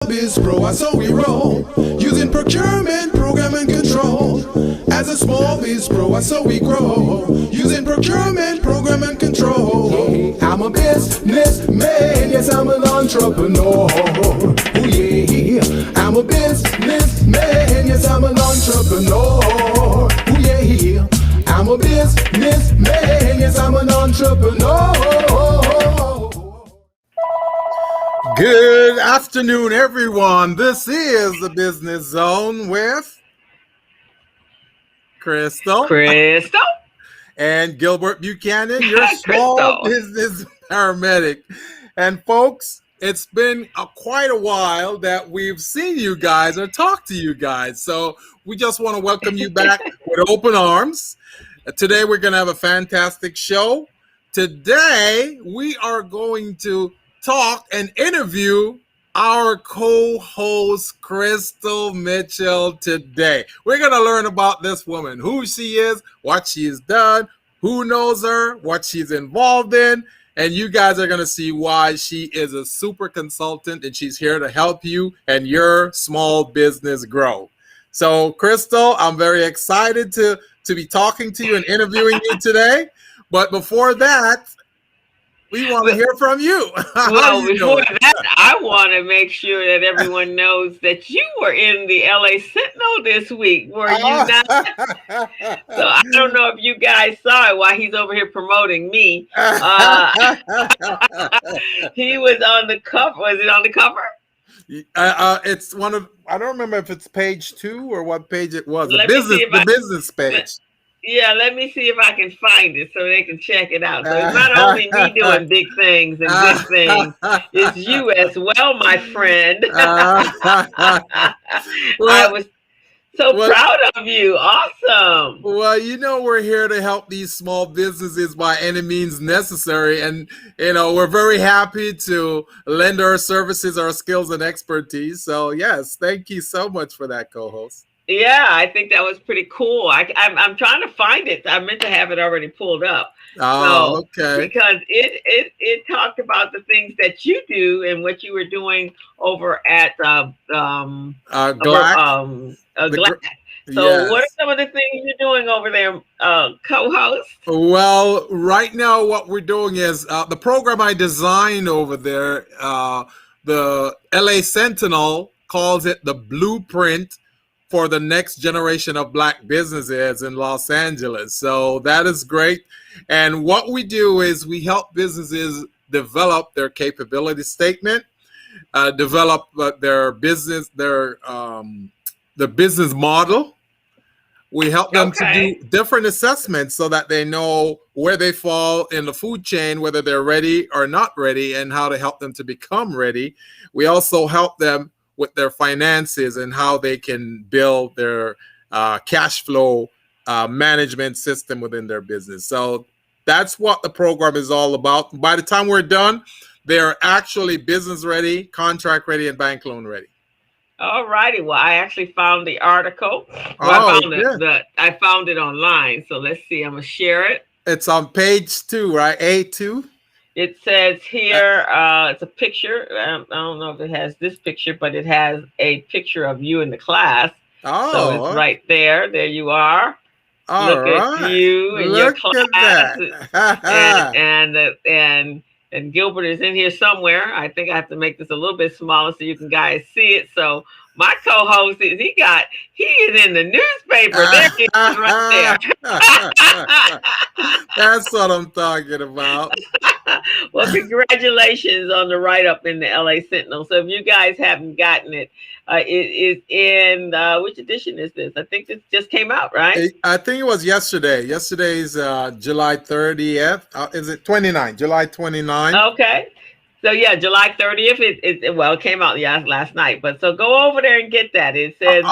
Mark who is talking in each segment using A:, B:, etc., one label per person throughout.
A: SmallBizPro, that's how we roll. Using procurement, program, and control. As a SmallBizPro, that's how we grow. Using procurement, program, and control. I'm a businessman, yes, I'm an entrepreneur. Oh yeah, I'm a businessman, yes, I'm an entrepreneur. Oh yeah, I'm a businessman, yes, I'm an entrepreneur.
B: Good afternoon, everyone. This is the Business Zone with Crystal and Gilbert Buchanan, your small business paramedic. And folks, it's been quite a while that we've seen you guys or talked to you guys. So we just want to welcome you back with open arms. Today, we're going to have a fantastic show. Today, we are going to talk and interview our co-host Crystal Mitchell today. We're going to learn about this woman, who she is, what she's done, who knows her, what she's involved in, and you guys are going to see why she is a super consultant and she's here to help you and your small business grow. So, Crystal, I'm very excited to be talking to you and interviewing you today. But before that, we want to hear from you.
C: Well, before that, I want to make sure that everyone knows that you were in the LA Sentinel this week, were you not? So I don't know if you guys saw it while he's over here promoting me. He was on the cover. Was it on the cover?
B: It's one of, I don't remember if it's page 2 or what page it was.
C: The business page. Yeah, let me see if I can find it so they can check it out. So it's not only me doing big things and good things, it's you as well, my friend. I was so proud of you. Awesome.
B: Well, we're here to help these small businesses by any means necessary. And, we're very happy to lend our services, our skills, and expertise. So, yes, thank you so much for that, co-host.
C: Yeah, I think that was pretty cool. I'm trying to find it. I meant to have it already pulled up.
B: Oh, okay.
C: Because it talked about the things that you do and what you were doing over at Glack. So yes. What are some of the things you're doing over there, co-host?
B: Well, right now what we're doing is the program I designed over there, the LA Sentinel calls it the blueprint for the next generation of Black businesses in Los Angeles. So that is great. And what we do is we help businesses develop their capability statement, develop their business, the business model. We help them to do different assessments so that they know where they fall in the food chain, whether they're ready or not ready, and how to help them to become ready. We also help them with their finances and how they can build their cash flow management system within their business. So that's what the program is all about. By the time we're done, they're actually business ready, contract ready, and bank loan ready.
C: All righty. Well, I actually found the article. I found it online. So let's see. I'm going to share it.
B: It's on page 2, right? A2.
C: It says here, it's a picture. I don't know if it has this picture, but it has a picture of you in the class.
B: Oh,
C: so it's right there. There you are. Look at you in your class. And Gilbert is in here somewhere. I think I have to make this a little bit smaller so you can guys see it. So my co-host is he is in the newspaper. There he is right there.
B: That's what I'm talking about.
C: Well, congratulations on the write-up in the LA Sentinel. So if you guys haven't gotten it, it is in which edition is this? I think this just came out, right?
B: I think it was yesterday. Yesterday's July 30th. Is it 29? July 29.
C: Okay. So yeah, July 30th. It came out last night. But so go over there and get that. It says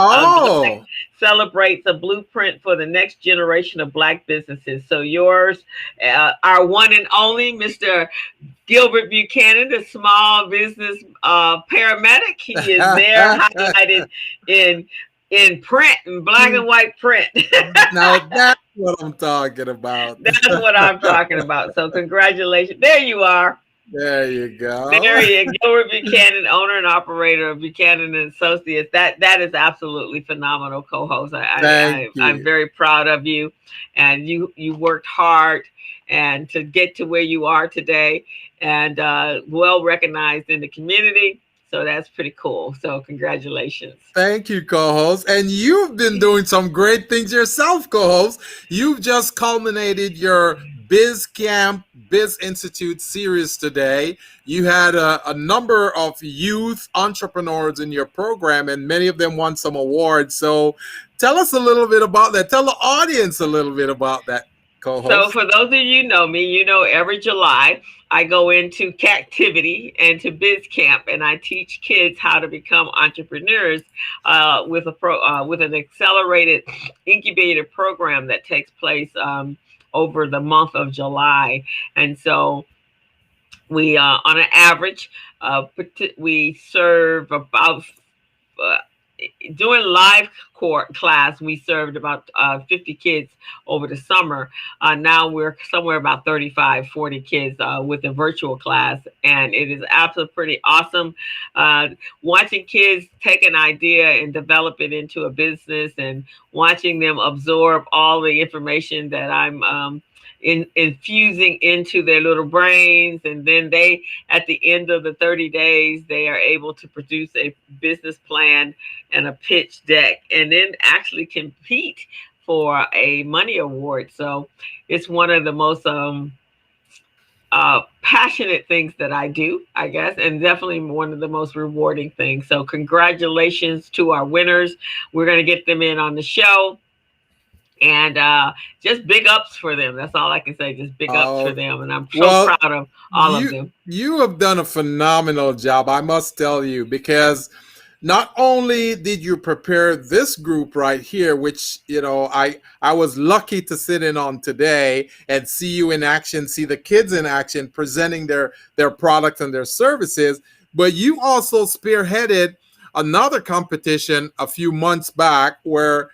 C: celebrates a blueprint for the next generation of Black businesses. So yours, our one and only Mr. Gilbert Buchanan, the small business paramedic. He is there highlighted in print, in black and white print.
B: Now that's what I'm talking about.
C: That's what I'm talking about. So congratulations. There you are.
B: There you go.
C: There you go. Gilbert Buchanan, owner and operator of Buchanan and Associates. That is absolutely phenomenal, co-host.
B: Thank
C: I'm
B: you.
C: very proud of you, and you worked hard and to get to where you are today, and well recognized in the community. So that's pretty cool. So congratulations.
B: Thank you, co-host. And you've been doing some great things yourself, co-host. You've just culminated your Biz Camp Biz Institute series today. You had a number of youth entrepreneurs in your program, and many of them won some awards. So tell us a little bit about that. Tell the audience a little bit about that,
C: So
B: co-host.
C: for those of you know me, you know every July I go into captivity and to biz camp, and I teach kids how to become entrepreneurs with an accelerated incubator program that takes place over the month of July. And so we, on an average, we serve about uh, doing live class, we served about 50 kids over the summer. Now we're somewhere about 35, 40 kids with a virtual class. And it is absolutely pretty awesome watching kids take an idea and develop it into a business, and watching them absorb all the information that I'm infusing into their little brains. And then they, at the end of the 30 days, they are able to produce a business plan and a pitch deck, and then actually compete for a money award. So it's one of the most passionate things that I do, I guess, and definitely one of the most rewarding things. So congratulations to our winners. We're going to get them in on the show. And just big ups for them. That's all I can say. Just big ups for them. And I'm so
B: Well,
C: proud of all of them.
B: you have done a phenomenal job, I must tell you, because not only did you prepare this group right here, which I was lucky to sit in on today and see you in action, see the kids in action presenting their products and their services, but you also spearheaded another competition a few months back where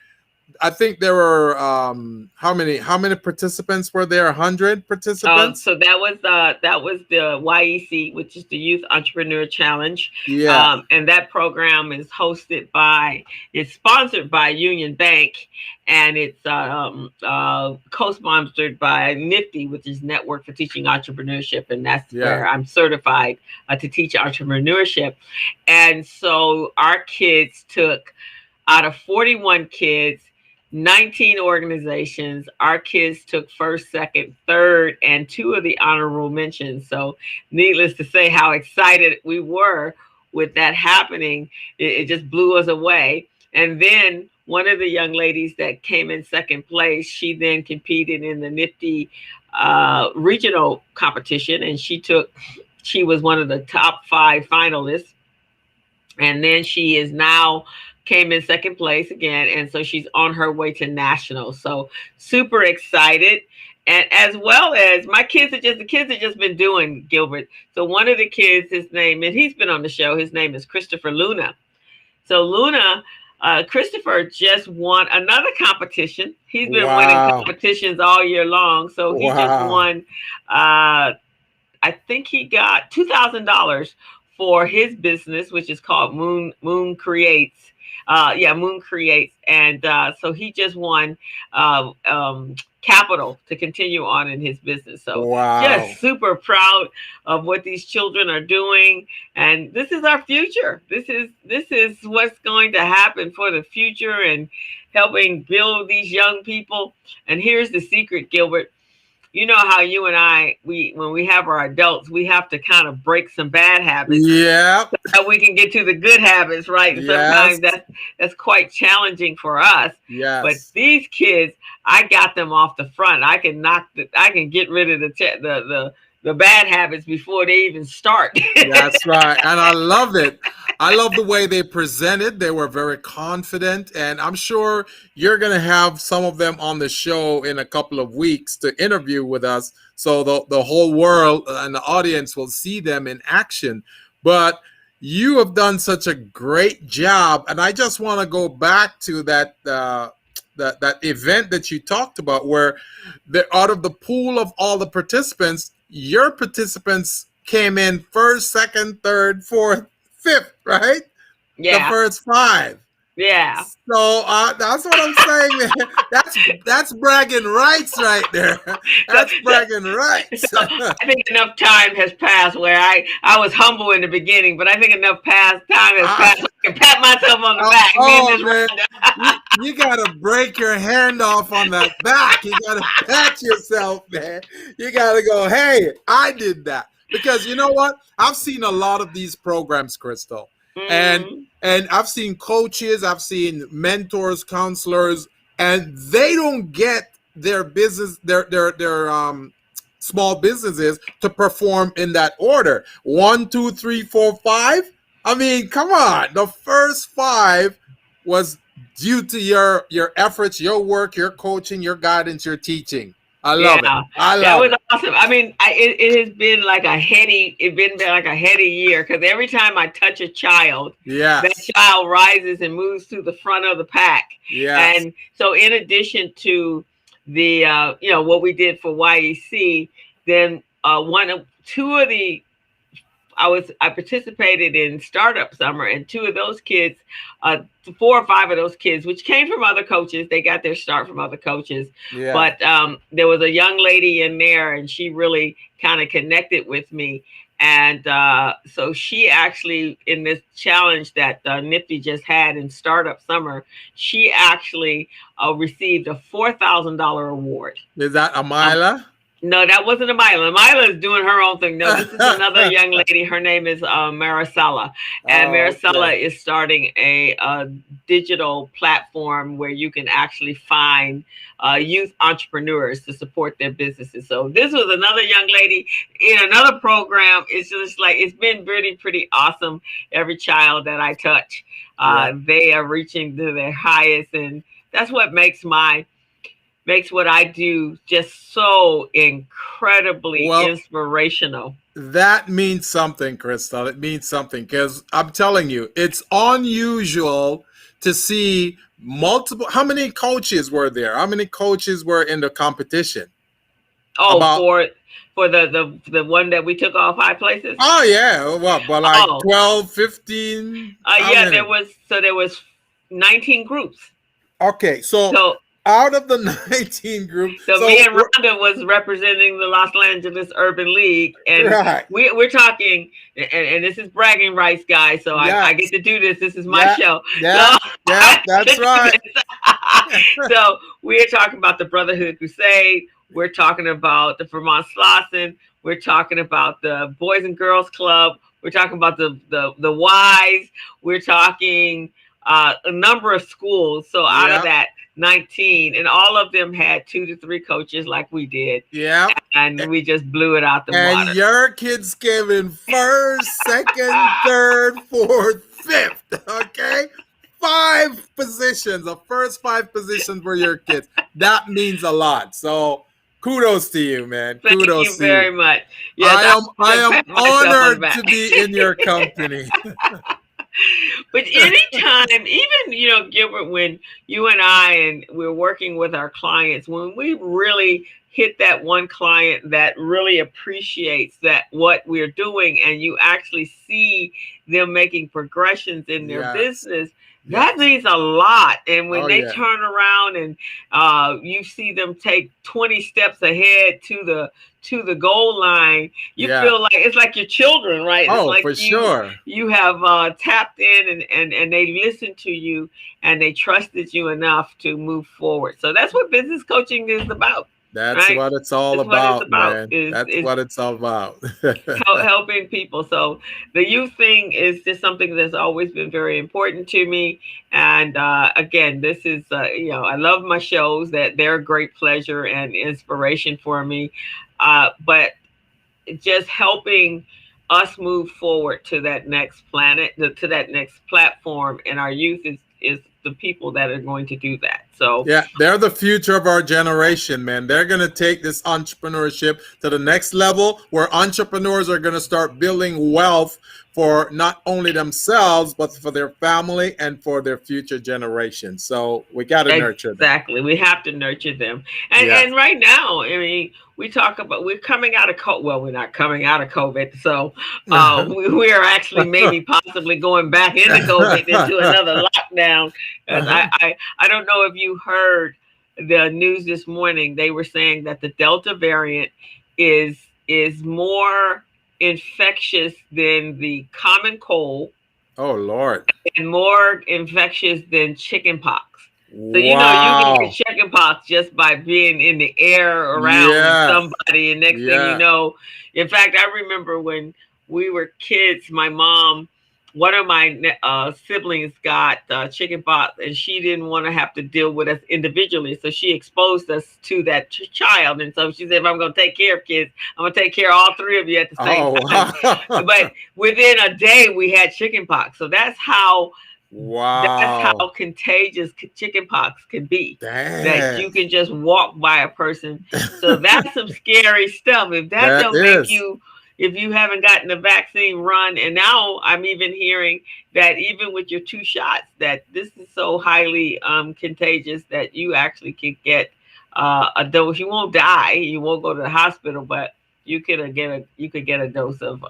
B: I think there were how many participants were there? 100 participants.
C: So that was the YEC, which is the Youth Entrepreneur Challenge.
B: Yeah.
C: And that program is it's sponsored by Union Bank, and it's co-sponsored by Nifty, which is Network for Teaching Entrepreneurship, and that's where I'm certified to teach entrepreneurship. And so our kids took, out of 41 kids, 19 organizations, our kids took first, second, third, and 2 of the honorable mentions. So needless to say how excited we were with that happening. It just blew us away. And then one of the young ladies that came in second place, she then competed in the Nifty regional competition, and she was one of the top 5 finalists. And then she is now came in second place again, and so she's on her way to nationals. So super excited. And as well as the kids have just been doing, Gilbert. So one of the kids, his name, and he's been on the show, his name is Christopher Luna. So Christopher just won another competition. He's been winning competitions all year long. So he just won, I think he got $2,000 for his business, which is called Moon Creates. Moon Creates. And so he just won capital to continue on in his business. So just super proud of what these children are doing. And this is our future. This is what's going to happen for the future, and helping build these young people. And here's the secret, Gilbert. You know how you and I, when we have our adults, we have to kind of break some bad habits.
B: Yeah.
C: So that we can get to the good habits, right? Yes. Sometimes that's quite challenging for us.
B: Yes.
C: But these kids, I got them off the front. I can get rid of the bad habits before they even start.
B: That's right. And I love it. I love the way they presented. They were very confident, and I'm sure you're going to have some of them on the show in a couple of weeks to interview with us, so the whole world and the audience will see them in action. But you have done such a great job, and I just want to go back to that event that you talked about, where out of the pool of all the participants, your participants came in first, second, third, fourth, fifth, right? The
C: Yeah.
B: first 5.
C: Yeah.
B: So that's what I'm saying, man. That's bragging rights right there. That's bragging rights.
C: So I think enough time has passed where I was humble in the beginning, but I think enough time has passed so I can pat myself on the back.
B: Man, you gotta break your hand off on that back. You gotta pat yourself, man. You gotta go, hey, I did that. Because you know what? I've seen a lot of these programs, Crystal. And I've seen coaches, I've seen mentors, counselors, and they don't get their business, their small businesses to perform in that order. 1, 2, 3, 4, 5. I mean, come on. The first 5 was due to your efforts, your work, your coaching, your guidance, your teaching. I love it.
C: That was awesome. I mean, it has been like a heady year because every time I touch a child, that child rises and moves to the front of the pack.
B: Yeah.
C: And so, in addition to the what we did for YEC, then I participated in Startup Summer, and 2 of those kids, 4 or 5 of those kids, which came from other coaches, they got their start from other coaches. Yeah. But there was a young lady in there, and she really kind of connected with me. And so she actually, in this challenge that Nifty just had in Startup Summer, she actually received a $4,000 award.
B: Is that Amila?
C: No, that wasn't Amila. Amila is doing her own thing. No, this is another young lady. Her name is Maricela. And Maricela is starting a digital platform where you can actually find youth entrepreneurs to support their businesses. So this was another young lady in another program. It's just like, it's been pretty awesome. Every child that I touch, they are reaching to their highest. And that's what makes what I do just so incredibly inspirational.
B: That means something, Crystal. It means something because I'm telling you, it's unusual to see multiple. How many coaches were there? How many coaches were in the competition?
C: For the one that we took all 5 places?
B: Oh, yeah. Well, like 12, 15?
C: There was 19 groups.
B: Okay, so out of the 19 groups.
C: So me and Rhonda was representing the Los Angeles Urban League. And we're talking, and this is bragging rights, guys. So I get to do this. This is my show.
B: Yeah, that's right.
C: So we're talking about the Brotherhood Crusade. We're talking about the Vermont Slauson. We're talking about the Boys and Girls Club. We're talking about the Wise. We're talking a number of schools. So out of that 19, and all of them had 2 to 3 coaches like we did.
B: Yeah.
C: And we just blew it out the water.
B: And your kids came in first, second, third, fourth, fifth. Okay? 5 positions. The first 5 positions were your kids. That means a lot. So kudos to you, man.
C: Thank you very much.
B: Yes, I am honored to be in your company.
C: But anytime, even, Gilbert, when you and I we're working with our clients, when we really hit that one client that really appreciates what we're doing, and you actually see them making progressions in their business, that means a lot. And when they turn around and you see them take 20 steps ahead to the goal line, you feel like it's like your children, right?
B: Oh,
C: it's like
B: for sure.
C: You have tapped in and they listened to you and they trusted you enough to move forward. So that's what business coaching is about.
B: That's what it's all about, man. That's what it's all about.
C: Helping people. So the youth thing is just something that's always been very important to me. And again, this is, I love my shows, that they're a great pleasure and inspiration for me. But just helping us move forward to that next planet, to that next platform, and our youth is the people that are going to do that. So
B: yeah, they're the future of our generation, man. They're going to take this entrepreneurship to the next level, where entrepreneurs are going to start building wealth for not only themselves, but for their family and for their future generations. So we got to nurture them.
C: Exactly. We have to nurture them. And right now, I mean, we talk about we're coming out of COVID. Well, we're not coming out of COVID. So we are actually maybe possibly going back into COVID into another lockdown. I don't know if you heard the news this morning. They were saying that the Delta variant is more infectious than the common cold.
B: Oh, Lord.
C: And more infectious than chickenpox. So you can get chickenpox just by being in the air around somebody, and next thing you know, in fact, I remember when we were kids, my mom, one of my siblings got chickenpox, and she didn't want to have to deal with us individually, so she exposed us to that child. And so she said, if I'm going to take care of kids, I'm going to take care of all three of you at the same time. But within a day, we had chickenpox. So that's how contagious chickenpox can be. That you can just walk by a person. So that's some scary stuff. If that don't make you, if you haven't gotten the vaccine, run. And now I'm even hearing that even with your 2 shots, that this is so highly contagious that you actually could get a dose. You won't die. You won't go to the hospital, but you could get a dose of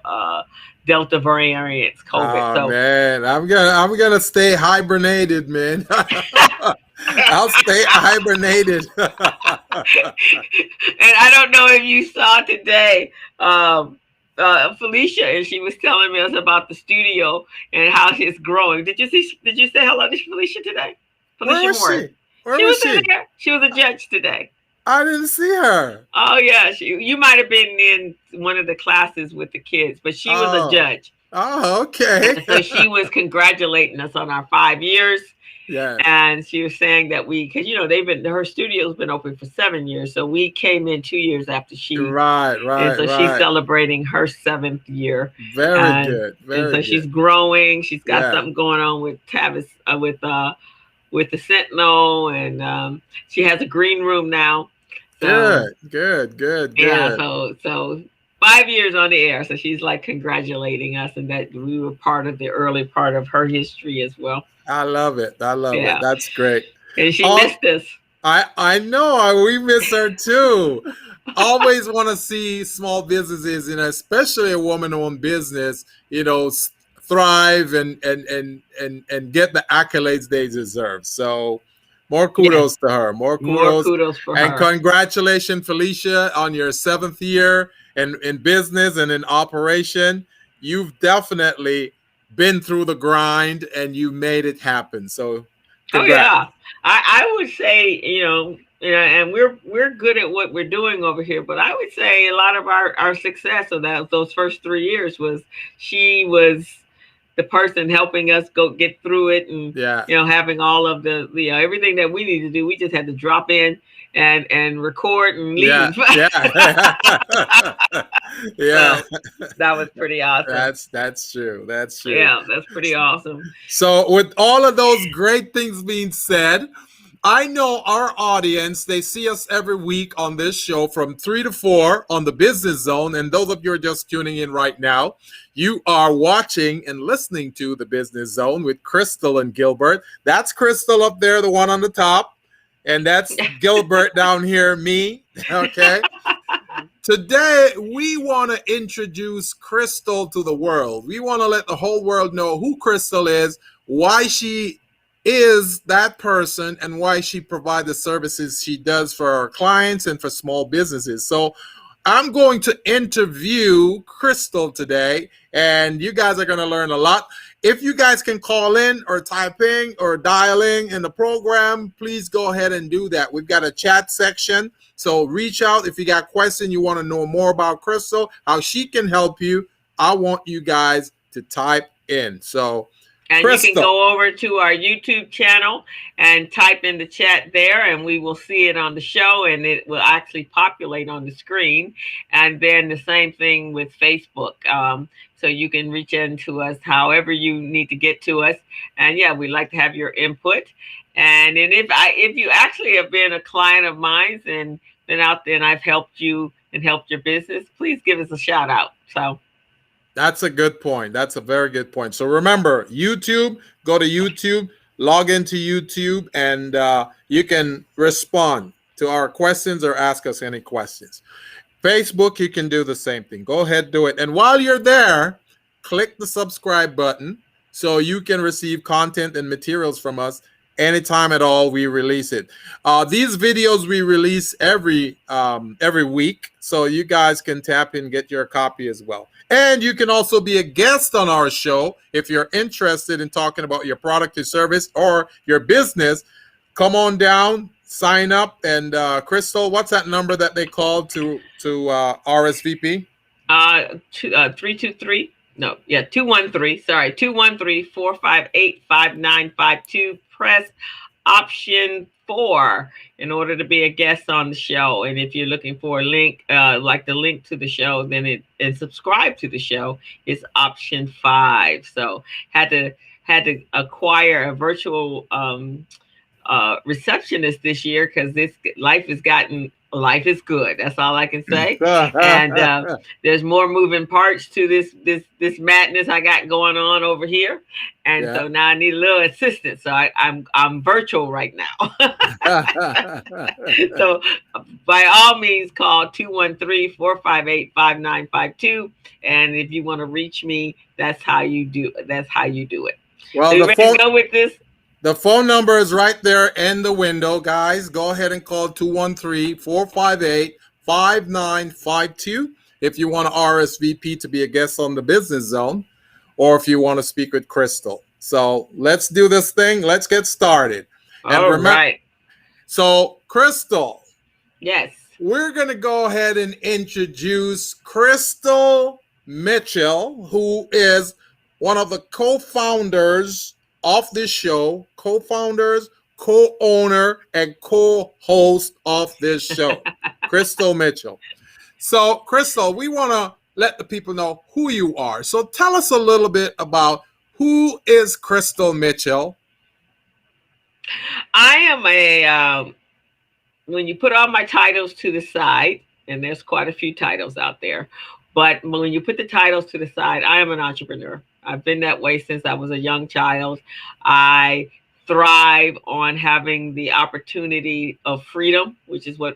C: Delta variant COVID.
B: Oh, man, I'm gonna stay hibernated, man. I'll stay hibernated. And
C: I don't know if you saw today, Felicia, and she was telling me about the studio and how it's growing. Did you say hello to Felicia today? Felicia Moore. She was there. She was a judge today.
B: I didn't see her.
C: Oh yeah, you might have been in one of the classes with the kids, but she was a judge.
B: Oh, okay.
C: And so she was congratulating us on our 5 years.
B: Yeah.
C: And she was saying that because her studio's been open for 7 years, so we came in 2 years after she.
B: Right.
C: And so she's celebrating her 7th year.
B: Very good.
C: And so she's growing. She's got something going on with Tavis, with the Sentinel, and she has a green room now. So,
B: Good.
C: Yeah. So 5 years on the air. So she's like congratulating us, and that we were part of the early part of her history as well.
B: I love it. That's great.
C: And she missed us.
B: I know. We miss her too. Always want to see small businesses, especially a woman-owned business, thrive and get the accolades they deserve. So more kudos to her. More kudos for her. And congratulations, Felicia, on your 7th year in business and in operation. You've definitely been through the grind and you made it happen. So congrats.
C: I would say, and we're good at what we're doing over here, but I would say a lot of our success of those first 3 years was she was the person helping us go get through it, and having all of the everything that we need to do. We just had to drop in and record and leave.
B: Yeah.
C: So that was pretty awesome.
B: That's true.
C: Yeah, that's pretty awesome.
B: So with all of those great things being said, I know our audience, they see us every week on this show from 3 to 4 on the Business Zone. And those of you who are just tuning in right now, you are watching and listening to the Business Zone with Crystal and Gilbert. That's Crystal up there, the one on the top. And that's Gilbert down here, me. Okay. Today, we want to introduce Crystal to the world. We want to let the whole world know who Crystal is, why she is that person, and why she provides the services she does for our clients and for small businesses. So I'm going to interview Crystal today, and you guys are going to learn a lot. If you guys can call in or typing or dialing in the program, please go ahead and do that. We've got a chat section, so reach out if you got questions, you want to know more about Crystal, how she can help you. I want you guys to type in. So
C: And you can go over to our YouTube channel and type in the chat there, and we will see it on the show, and it will actually populate on the screen. And then the same thing with Facebook. So you can reach into us however you need to get to us. And yeah, we'd like to have your input. And if you actually have been a client of mine and been out there and I've helped you and helped your business, please give us a shout out. So
B: that's a good point. That's a very good point. So remember, YouTube, go to YouTube, log into YouTube, and you can respond to our questions or ask us any questions. Facebook, you can do the same thing. Go ahead, do it. And while you're there, click the subscribe button so you can receive content and materials from us anytime at all we release it. These videos we release every week, so you guys can tap in, get your copy as well. And you can also be a guest on our show if you're interested in talking about your product or service or your business. Come on down, sign up, and Crystal, what's that number that they called to RSVP?
C: 323. No, yeah, 213. Sorry, 213-458-5952. Press option 4 in order to be a guest on the show. And if you're looking for a link, like the link to the show, then and subscribe to the show, is option 5. So had to acquire a virtual receptionist this year because life is good. That's all I can say. And there's more moving parts to this madness I got going on over here, and so now I need a little assistance. So I'm virtual right now. So by all means, call 213-458-5952, and if you want to reach me, that's how you do it. Well, so you ready to go with this?
B: The phone number is right there in the window, guys. Go ahead and call 213-458-5952 if you want to RSVP to be a guest on the Business Zone, or if you want to speak with Crystal. So let's do this thing. Let's get started.
C: All right.
B: So, Crystal.
C: Yes.
B: We're going to go ahead and introduce Crystal Mitchell, who is one of the co-founders of this show, co-founders, co-owner, and co-host of this show, Crystal Mitchell. So, Crystal, we want to let the people know who you are. So tell us a little bit about who is Crystal Mitchell.
C: I am when you put all my titles to the side, and there's quite a few titles out there, but when you put the titles to the side, I am an entrepreneur. I've been that way since I was a young child. I thrive on having the opportunity of freedom, which is what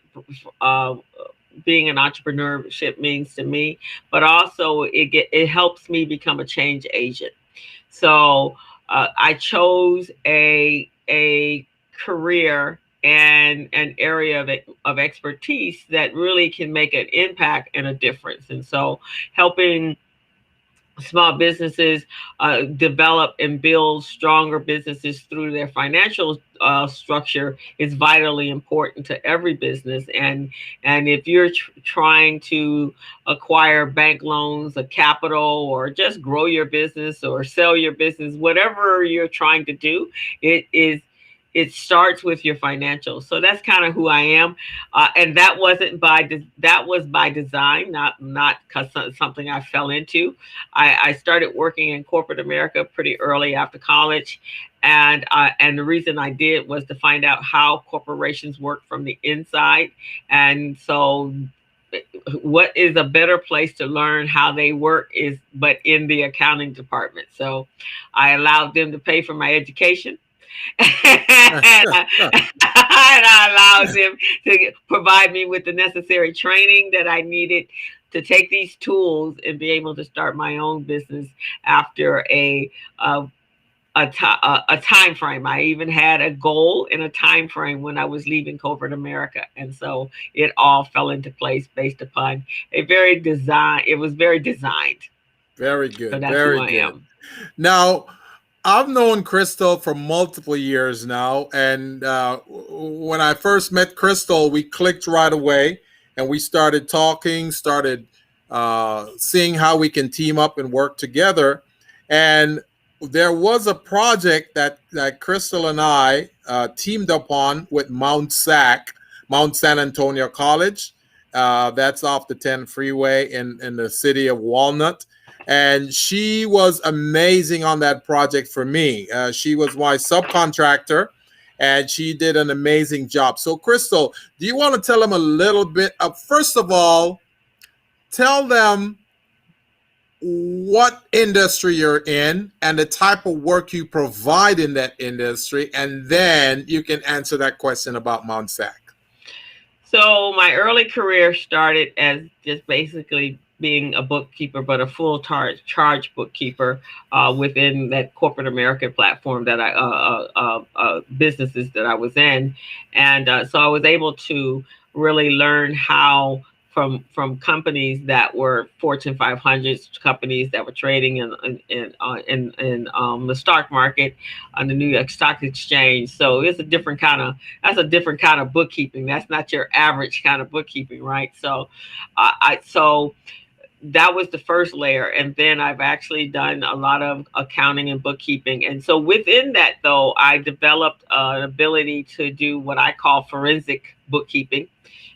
C: being an entrepreneurship means to me. But also, it helps me become a change agent. So I chose a career and an area of expertise that really can make an impact and a difference. And so, helping small businesses develop and build stronger businesses through their financial structure is vitally important to every business. And if you're trying to acquire bank loans, a capital, or just grow your business or sell your business, whatever you're trying to do, it starts with your financials. So that's kind of who I am. And that was by design, not because something I fell into. I started working in corporate America pretty early after college. And the reason I did was to find out how corporations work from the inside. And so what is a better place to learn how they work but in the accounting department. So I allowed them to pay for my education. and I allowed them to provide me with the necessary training that I needed to take these tools and be able to start my own business after a time frame. I even had a goal and a time frame when I was leaving corporate America, and so it all fell into place based upon it was very designed.
B: Very good.
C: So that's
B: very
C: who I am.
B: Now, I've known Crystal for multiple years now, and when I first met Crystal, we clicked right away, and we started talking, seeing how we can team up and work together. And there was a project that Crystal and I teamed up on with Mount San Antonio College. That's off the 10 freeway in the city of Walnut. And she was amazing on that project for me. She was my subcontractor, and she did an amazing job. So, Crystal, do you want to tell them a little bit of, first of all, tell them what industry you're in and the type of work you provide in that industry, and then you can answer that question about Mount Sac.
C: So my early career started as just basically being a bookkeeper, but a full charge bookkeeper within that corporate American platform that businesses that I was in. And so I was able to really learn how from companies that were Fortune 500 companies that were trading in the stock market on the New York Stock Exchange. So it's a different kind of bookkeeping. That's not your average kind of bookkeeping, right? So so that was the first layer. And then I've actually done a lot of accounting and bookkeeping. And so within that, though, I developed an ability to do what I call forensic bookkeeping,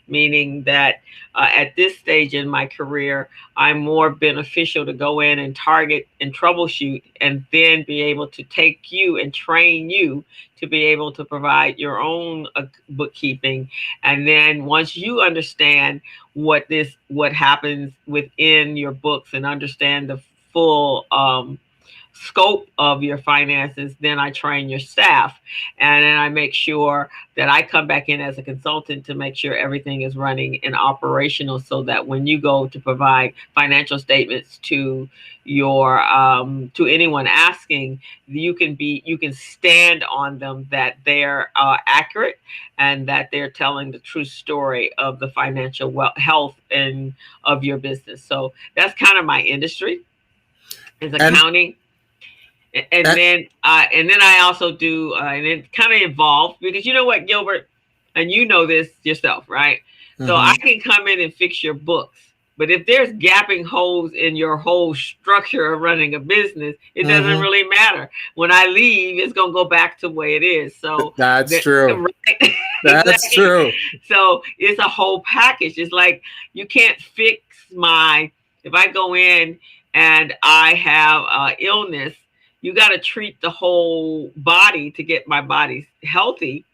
C: meaning that at this stage in my career, I'm more beneficial to go in and target and troubleshoot, and then be able to take you and train you to be able to provide your own bookkeeping. And then once you understand what happens within your books and understand the full scope of your finances, then I train your staff, and then I make sure that I come back in as a consultant to make sure everything is running and operational, so that when you go to provide financial statements to your to anyone asking, you can stand on them that they're accurate and that they're telling the true story of the financial health and of your business. So that's kind of my industry, is accounting. And then I also do, and it kind of evolved, because you know what, Gilbert, and you know this yourself, right? Mm-hmm. So I can come in and fix your books, but if there's gapping holes in your whole structure of running a business, it doesn't really matter. When I leave, it's gonna go back to the way it is. So
B: that's true. Right? That's exactly. True.
C: So it's a whole package. It's like you can't fix if I go in and I have illness, you got to treat the whole body to get my body healthy,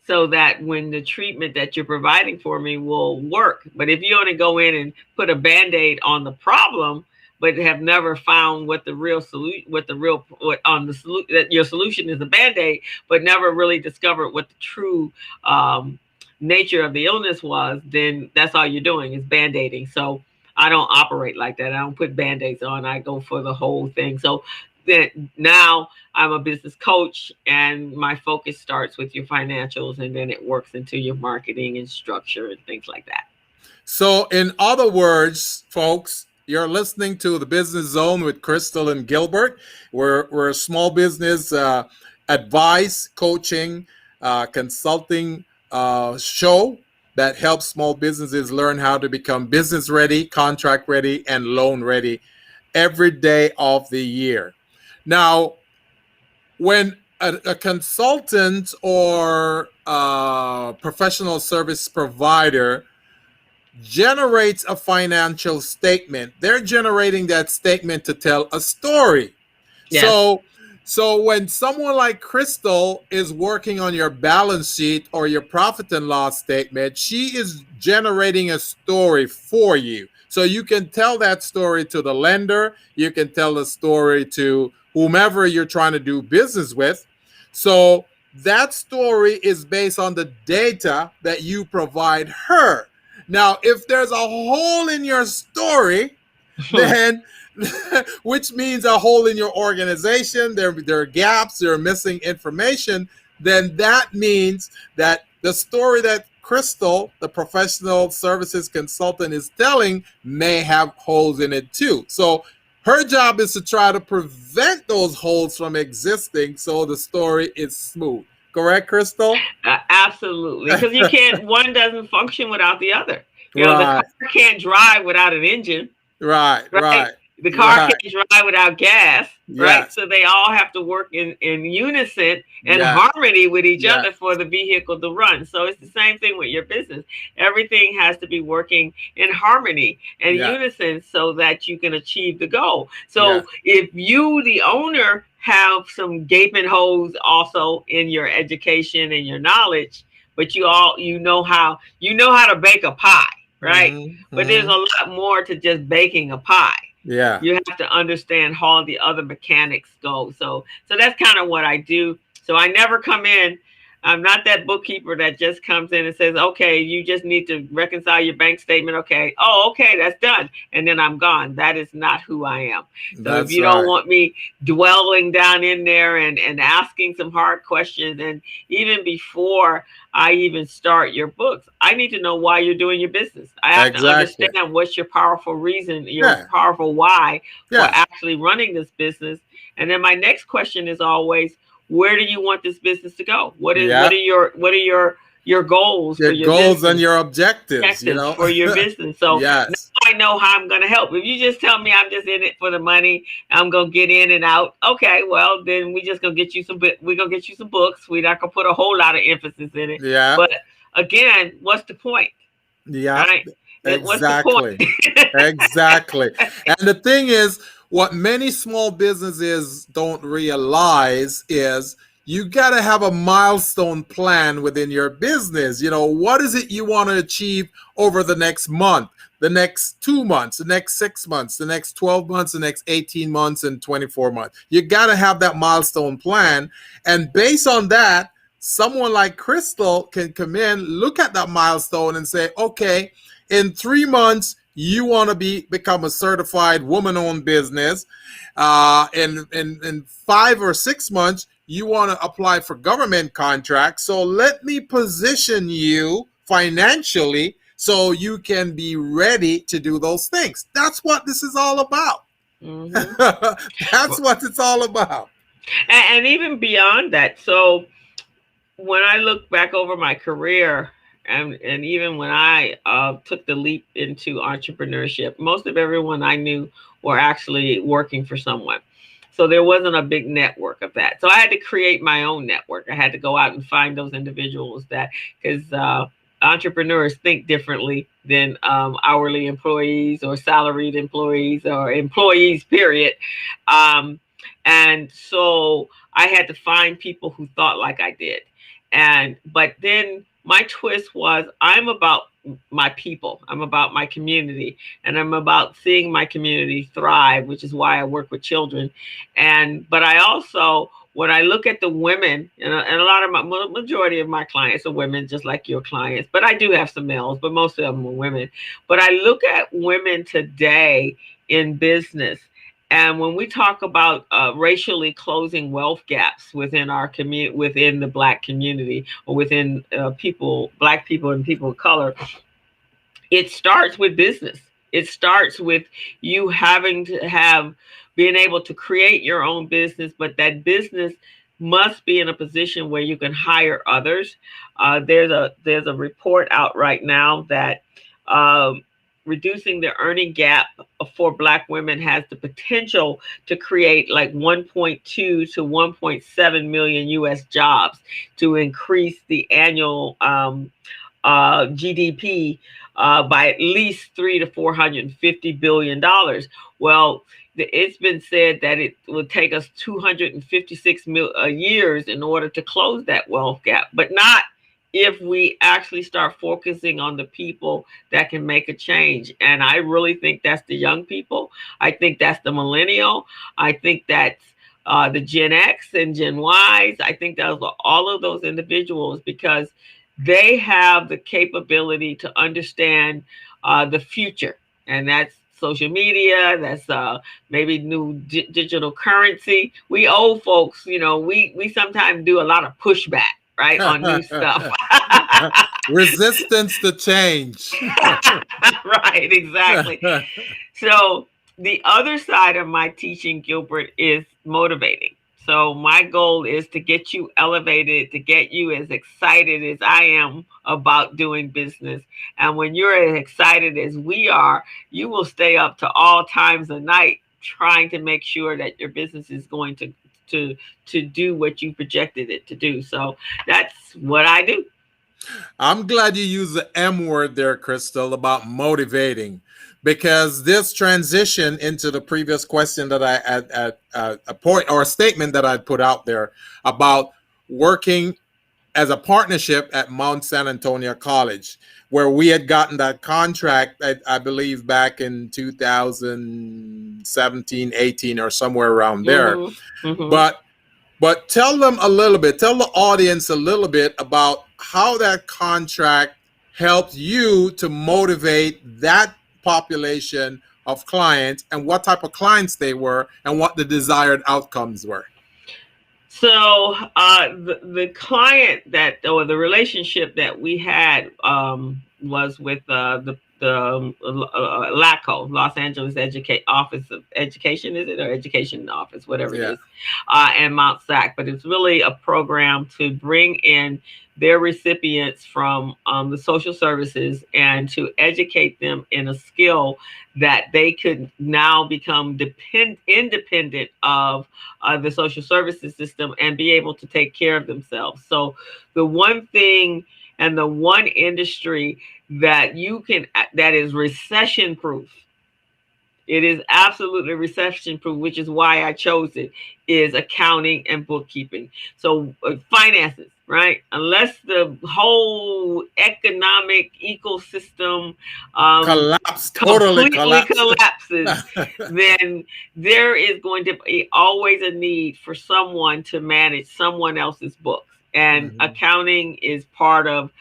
C: so that when the treatment that you're providing for me will work. But if you only go in and put a Band-Aid on the problem, but have never found what the real solution, that your solution is a Band-Aid, but never really discovered what the true nature of the illness was, then that's all you're doing is Band-Aiding. So I don't operate like that. I don't put Band-Aids on. I go for the whole thing. So then now I'm a business coach, and my focus starts with your financials, and then it works into your marketing and structure and things like that.
B: So in other words, folks, you're listening to the Business Zone with Crystal and Gilbert. We're a small business advice, coaching, consulting show that helps small businesses learn how to become business ready, contract ready, and loan ready every day of the year. Now, when a consultant or professional service provider generates a financial statement, they're generating that statement to tell a story. Yes. So when someone like Crystal is working on your balance sheet or your profit and loss statement, she is generating a story for you. So you can tell that story to the lender. You can tell the story to whomever you're trying to do business with. So that story is based on the data that you provide her. Now, if there's a hole in your story, then which means a hole in your organization, there are gaps, there are missing information, then that means that the story that Crystal, the professional services consultant, is telling may have holes in it too. So her job is to try to prevent those holes from existing so the story is smooth. Correct, Crystal?
C: Absolutely. Because one doesn't function without the other. You know, the car can't drive without an engine.
B: Right.
C: the car
B: Right.
C: can't drive without gas, right?
B: Yes.
C: So they all have to work in unison and
B: Yes.
C: harmony with each
B: Yes.
C: other for the vehicle to run. So it's the same thing with your business. Everything has to be working in harmony and
B: Yes.
C: unison so that you can achieve the goal.
B: Yes.
C: So if you, the owner, have some gaping holes also in your education and your knowledge, but you know how to bake a pie, right?
B: Mm-hmm.
C: But there's a
B: Mm-hmm.
C: lot more to just baking a pie.
B: Yeah.
C: You have to understand how the other mechanics go. So that's kind of what I do. So I never come in. I'm not that bookkeeper that just comes in and says, okay, you just need to reconcile your bank statement. Okay. Oh, okay, that's done. And then I'm gone. That is not who I am. So if
B: That's
C: you don't
B: right.
C: want me dwelling down in there and asking some hard questions, and even before I even start your books, I need to know why you're doing your business. I have to
B: Exactly.
C: understand what's your powerful reason, your
B: Yeah.
C: powerful why for
B: Yes.
C: actually running this business. And then my next question is always, where do you want this business to go? What
B: Yeah.
C: are your goals
B: Your
C: for your
B: goals and
C: business?
B: your objectives,
C: Objectives for your business. So now
B: Yes.
C: I know how I'm going to help. If you just tell me I'm just in it for the money, I'm going to get in and out. Okay, well then we just going to get you we're going to get you some books. We're not going to put a whole lot of emphasis in it.
B: Yeah.
C: But again, what's the point?
B: Yeah.
C: Right? What's the
B: Exactly.
C: point?
B: Exactly. And the thing is, what many small businesses don't realize is you got to have a milestone plan within your business. What is it you want to achieve over the next month, the next 2 months, the next 6 months, the next 12 months, the next 18 months, and 24 months? You got to have that milestone plan. And based on that, someone like Crystal can come in, look at that milestone and say, okay, in 3 months, you want to become a certified woman-owned business. In 5 or 6 months, you want to apply for government contracts. So let me position you financially so you can be ready to do those things. That's what this is all about.
C: Mm-hmm.
B: That's what it's all about.
C: And even beyond that. So when I look back over my career, and even when I took the leap into entrepreneurship, most of everyone I knew were actually working for someone. So there wasn't a big network of that. So I had to create my own network. I had to go out and find those individuals because entrepreneurs think differently than hourly employees or salaried employees or employees, period. Um, and so I had to find people who thought like I did. But then my twist was, I'm about my people. I'm about my community, and I'm about seeing my community thrive, which is why I work with children. But I also, when I look at the women, and a lot of majority of my clients are women, just like your clients, but I do have some males, but most of them are women. But I look at women today in business. And when we talk about racially closing wealth gaps within our community, within the Black community, or within Black people and people of color, it starts with business. It starts with you having to being able to create your own business, but that business must be in a position where you can hire others. There's a report out right now that reducing the earning gap for Black women has the potential to create like 1.2 to 1.7 million U.S. jobs, to increase the annual GDP by at least $300 to $450 billion. Well, it's been said that it will take us 256 years in order to close that wealth gap, but not if we actually start focusing on the people that can make a change. And I really think that's the young people. I think that's the millennial. I think that's the Gen X and Gen Ys. I think those are all of those individuals, because they have the capability to understand the future. And that's social media, that's maybe new digital currency. We old folks, we sometimes do a lot of pushback, right, on new stuff.
B: Resistance to change.
C: Right, exactly. So the other side of my teaching, Gilbert, is motivating. So my goal is to get you elevated, to get you as excited as I am about doing business. And when you're as excited as we are, you will stay up to all times of night trying to make sure that your business is going to do what you projected it to do. So that's what I do.
B: I'm glad you used the M word there, Crystal, about motivating, because this transition into the previous question that I at a point or a statement that I'd put out there about working as a partnership at Mount San Antonio College, where we had gotten that contract, I believe, back in 2017, 18, or somewhere around there.
C: Mm-hmm. Mm-hmm.
B: But tell them a little bit, tell the audience a little bit about how that contract helped you to motivate that population of clients and what type of clients they were and what the desired outcomes were.
C: So the client or the relationship that we had was with the LACO, Los Angeles Office of Education, is it, or Education Office, whatever it is, and Mount SAC. But it's really a program to bring in their recipients from the social services and to educate them in a skill that they could now become independent of the social services system and be able to take care of themselves. So the one thing and the one industry that is recession proof, it is absolutely recession proof, which is why I chose it, is accounting and bookkeeping. So finances, right? Unless the whole economic ecosystem
B: totally
C: collapses, then there is going to be always a need for someone to manage someone else's books. And accounting is part of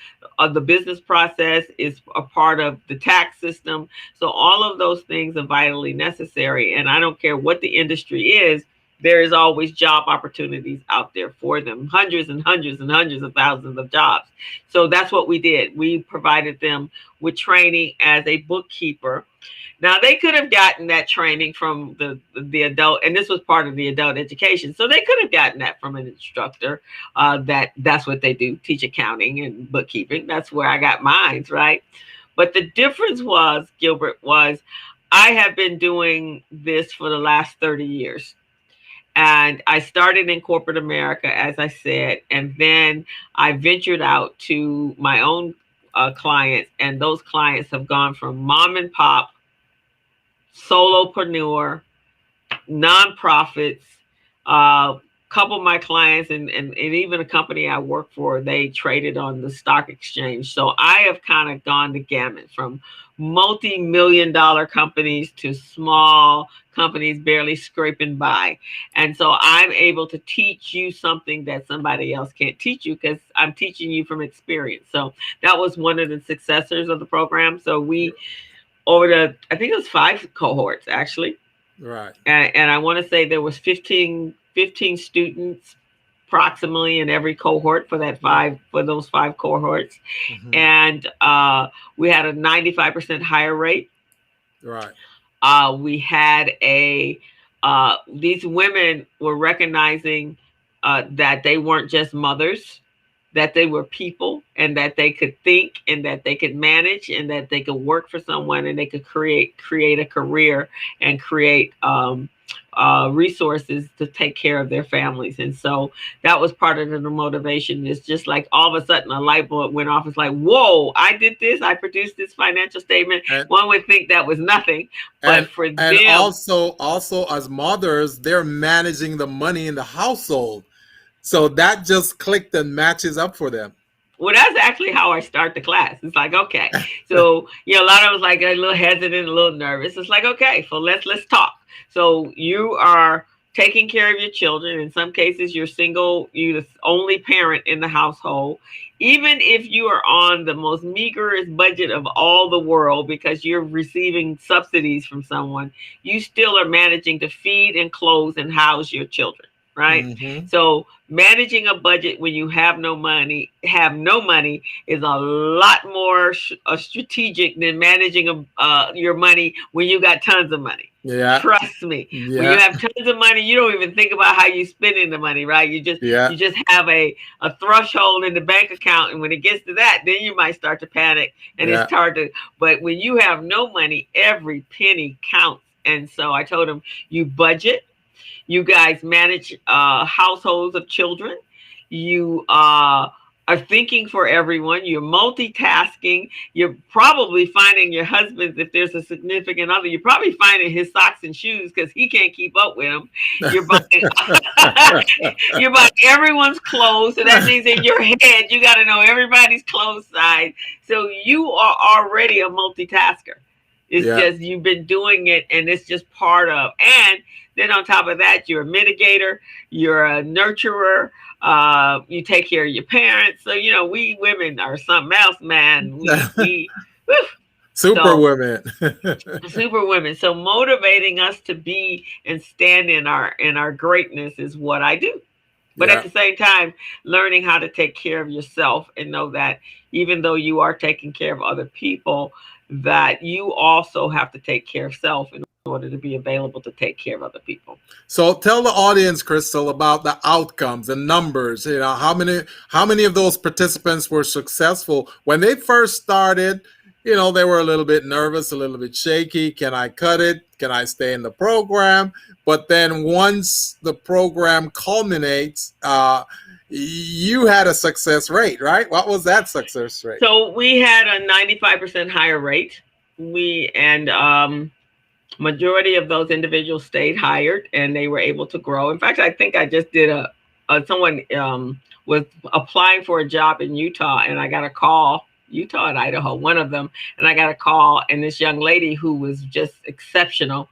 C: the business process, is a part of the tax system. So all of those things are vitally necessary. And I don't care what the industry is, there is always job opportunities out there for them, hundreds and hundreds and hundreds of thousands of jobs. So that's what we did. We provided them with training as a bookkeeper. Now, they could have gotten that training from the adult, and this was part of the adult education. So they could have gotten that from an instructor. That's what they do, teach accounting and bookkeeping. That's where I got mine, right? But the difference was, Gilbert, I have been doing this for the last 30 years. And I started in corporate America, as I said, and then I ventured out to my own clients, and those clients have gone from mom and pop, solopreneur, nonprofits. Couple of my clients and even a company I work for, they traded on the stock exchange. So I have kind of gone the gamut from multi-million-dollar companies to small companies barely scraping by. And so I'm able to teach you something that somebody else can't teach you because I'm teaching you from experience. So that was one of the successors of the program. So we, I think it was 5 cohorts actually.
B: Right.
C: And I want to say there was 15 students approximately in every cohort for those 5 cohorts. And we had a 95% hire rate.
B: Right.
C: We had these women were recognizing that they weren't just mothers, that they were people, and that they could think, and that they could manage, and that they could work for someone, and they could create a career and create resources to take care of their families. And so that was part of the motivation. It's just like all of a sudden a light bulb went off. It's like, whoa, I did this. I produced this financial statement. One would think that was nothing, but for them.
B: And also as mothers, they're managing the money in the household. So that just clicked and matches up for them.
C: Well, that's actually how I start the class. It's like, okay. So, a lot of us like a little hesitant, a little nervous. It's like, okay, so let's talk. So you are taking care of your children. In some cases, you're single, you're the only parent in the household. Even if you are on the most meagerest budget of all the world because you're receiving subsidies from someone, you still are managing to feed and clothe and house your children. Right. So managing a budget when you have no money is a lot more strategic than managing your money when you got tons of money.
B: Yeah.
C: Trust me. Yeah. When you have tons of money, you don't even think about how you're spending the money, right? You just have a threshold in the bank account, and when it gets to that, then you might start to panic, and it's hard to. But when you have no money, every penny counts. And so I told him, you budget, you guys manage households of children, you are thinking for everyone, you're multitasking, you're probably finding your husband, if there's a significant other, you're probably finding his socks and shoes because he can't keep up with them. You're buying, you're buying everyone's clothes. So that means in your head, you got to know everybody's clothes size. So you are already a multitasker. It's just you've been doing it, and it's just part of. And then on top of that, you're a mitigator, you're a nurturer, you take care of your parents. So, we women are something else, man. We
B: super women.
C: Super women. So motivating us to be and stand in our greatness is what I do. But at the same time, learning how to take care of yourself and know that even though you are taking care of other people, that you also have to take care of self in order to be available to take care of other people.
B: So tell the audience, Crystal, about the outcomes and numbers. How many of those participants were successful when they first started? They were a little bit nervous, a little bit shaky. Can I cut it? Can I stay in the program? But then once the program culminates, you had a success rate, right? What was that success rate?
C: So we had a 95% higher rate. Majority of those individuals stayed hired and they were able to grow. In fact, I think I just did someone was applying for a job in Utah, and I got a call, Utah and Idaho, one of them, and I got a call, and this young lady who was just exceptional,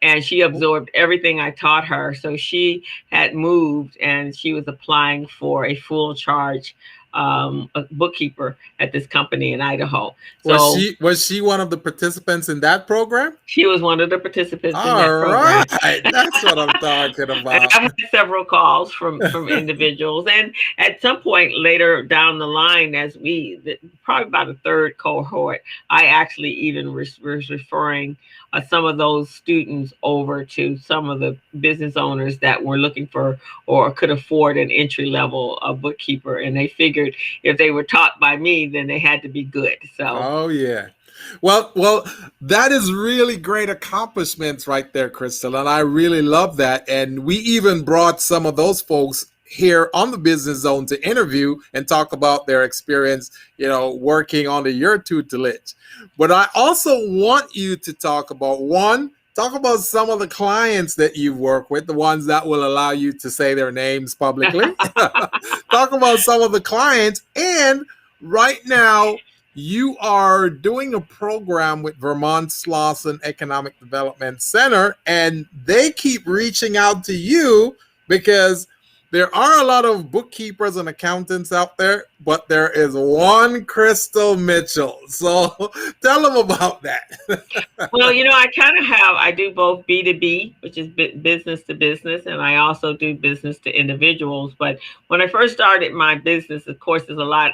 C: and she absorbed everything I taught her. So she had moved and she was applying for a full charge a bookkeeper at this company in Idaho. So
B: was she one of the participants in that program?
C: She was one of the participants in that program.
B: Right. That's what I'm talking about.
C: And I've had several calls from individuals. And at some point later down the line, probably about the third cohort, I actually even was referring some of those students over to some of the business owners that were looking for or could afford an entry level bookkeeper. And they figured if they were taught by me, then they had to be good. So,
B: oh yeah. Well, that is really great accomplishments right there, Crystal. And I really love that. And we even brought some of those folks here on the Business Zone to interview and talk about their experience, working under your tutelage. But I also want you to talk about some of the clients that you work with, the ones that will allow you to say their names publicly. Talk about some of the clients. And right now, you are doing a program with Vermont Slauson Economic Development Center, and they keep reaching out to you because there are a lot of bookkeepers and accountants out there, but there is one Crystal Mitchell. So tell them about that.
C: Well, I do both B2B, which is business to business, and I also do business to individuals. But when I first started my business, of course, there's a lot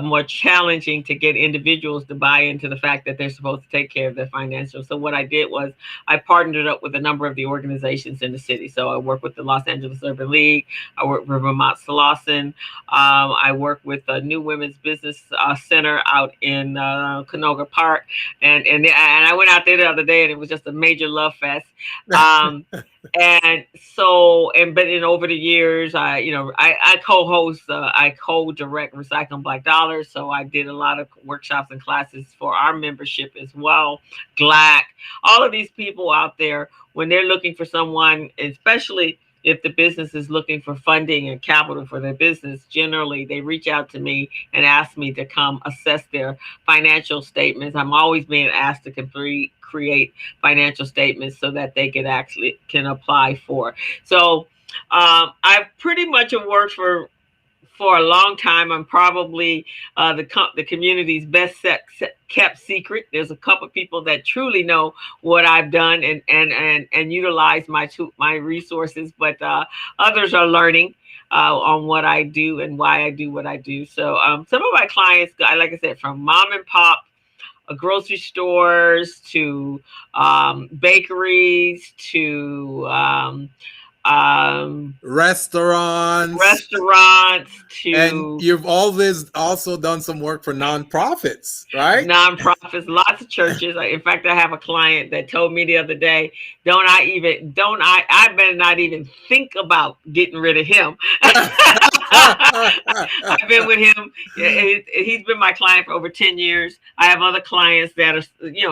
C: more challenging to get individuals to buy into the fact that they're supposed to take care of their financials. So what I did was I partnered up with a number of the organizations in the city. So I work with the Los Angeles Urban League. I work with Vermont Slauson. I work with the New Women's Business Center out in Canoga Park. And I went out there the other day, and it was just a major love fest. And so, but over the years, I co-host, I co-direct Recycling Black Dollars. So I did a lot of workshops and classes for our membership as well. GLAC, all of these people out there, when they're looking for someone, especially if the business is looking for funding and capital for their business, generally they reach out to me and ask me to come assess their financial statements. I'm always being asked to create financial statements so that they can apply for. So I've pretty much worked for a long time. I'm probably the community's best kept secret. There's a couple of people that truly know what I've done and utilize my resources, but others are learning on what I do and why I do what I do. So some of my clients, like I said, from mom and pop, grocery stores to bakeries to
B: restaurants,
C: to
B: and you've always also done some work for nonprofits, right?
C: nonprofits, lots of churches. In fact, I have a client that told me the other day, I better not even think about getting rid of him. I've been with him. He's been my client for over 10 years. I have other clients that are,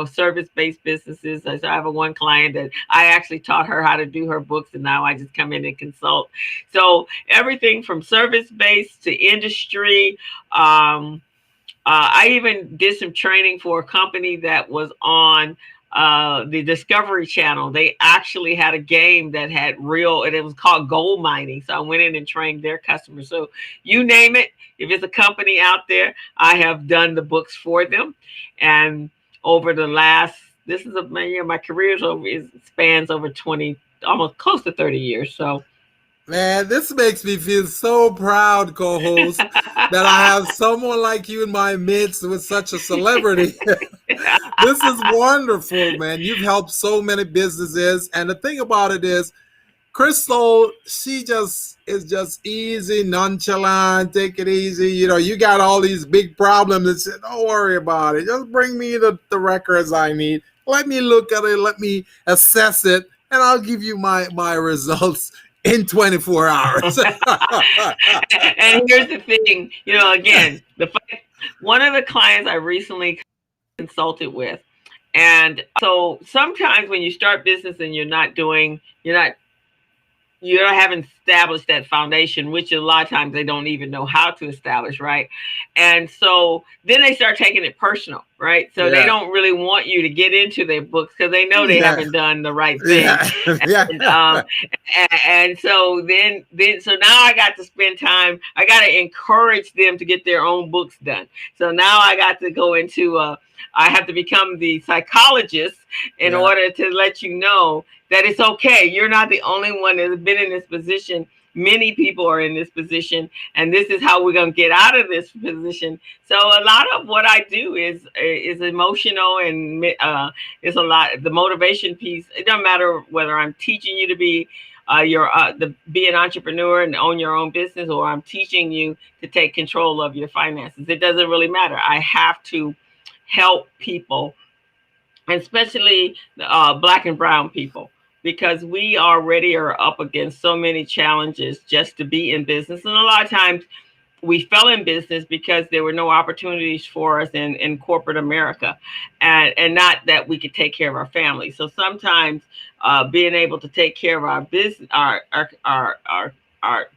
C: service-based businesses. So I have one client that I actually taught her how to do her books, and now I just come in and consult. So everything from service-based to industry. I even did some training for a company that was on the Discovery Channel. They actually had a game that had and it was called gold mining. So I went in and trained their customers. So you name it, if it's a company out there, I have done the books for them. And over the my career spans over 20, almost close to 30 years. So.
B: Man, this makes me feel so proud, co-host, that I have someone like you in my midst with such a celebrity. This is wonderful, man. You've helped so many businesses. And the thing about it is, Crystal, she is just easy, nonchalant, take it easy. You got all these big problems and say, don't worry about it. Just bring me the records I need. Let me look at it. Let me assess it. And I'll give you my results in 24 hours.
C: And here's the thing, again, one of the clients I recently consulted with. And so sometimes when you start business and you haven't established that foundation, which a lot of times they don't even know how to establish, right? And so then they start taking it personal, right? So they don't really want you to get into their books because they know they haven't done the right thing. And so so now I got to spend time. I got to encourage them to get their own books done. So now I got to go into I have to become the psychologist in order to let you know that it's okay. You're not the only one that's been in this position. Many people are in this position, and this is how we're going to get out of this position. So a lot of what I do is emotional, and it's a lot. The motivation piece. It doesn't matter whether I'm teaching you to be be an entrepreneur and own your own business, or I'm teaching you to take control of your finances. It doesn't really matter. I have to help people, and especially Black and brown people, because we already are up against so many challenges just to be in business. And a lot of times we fell in business because there were no opportunities for us in corporate America, and not that we could take care of our family. So sometimes being able to take care of our business,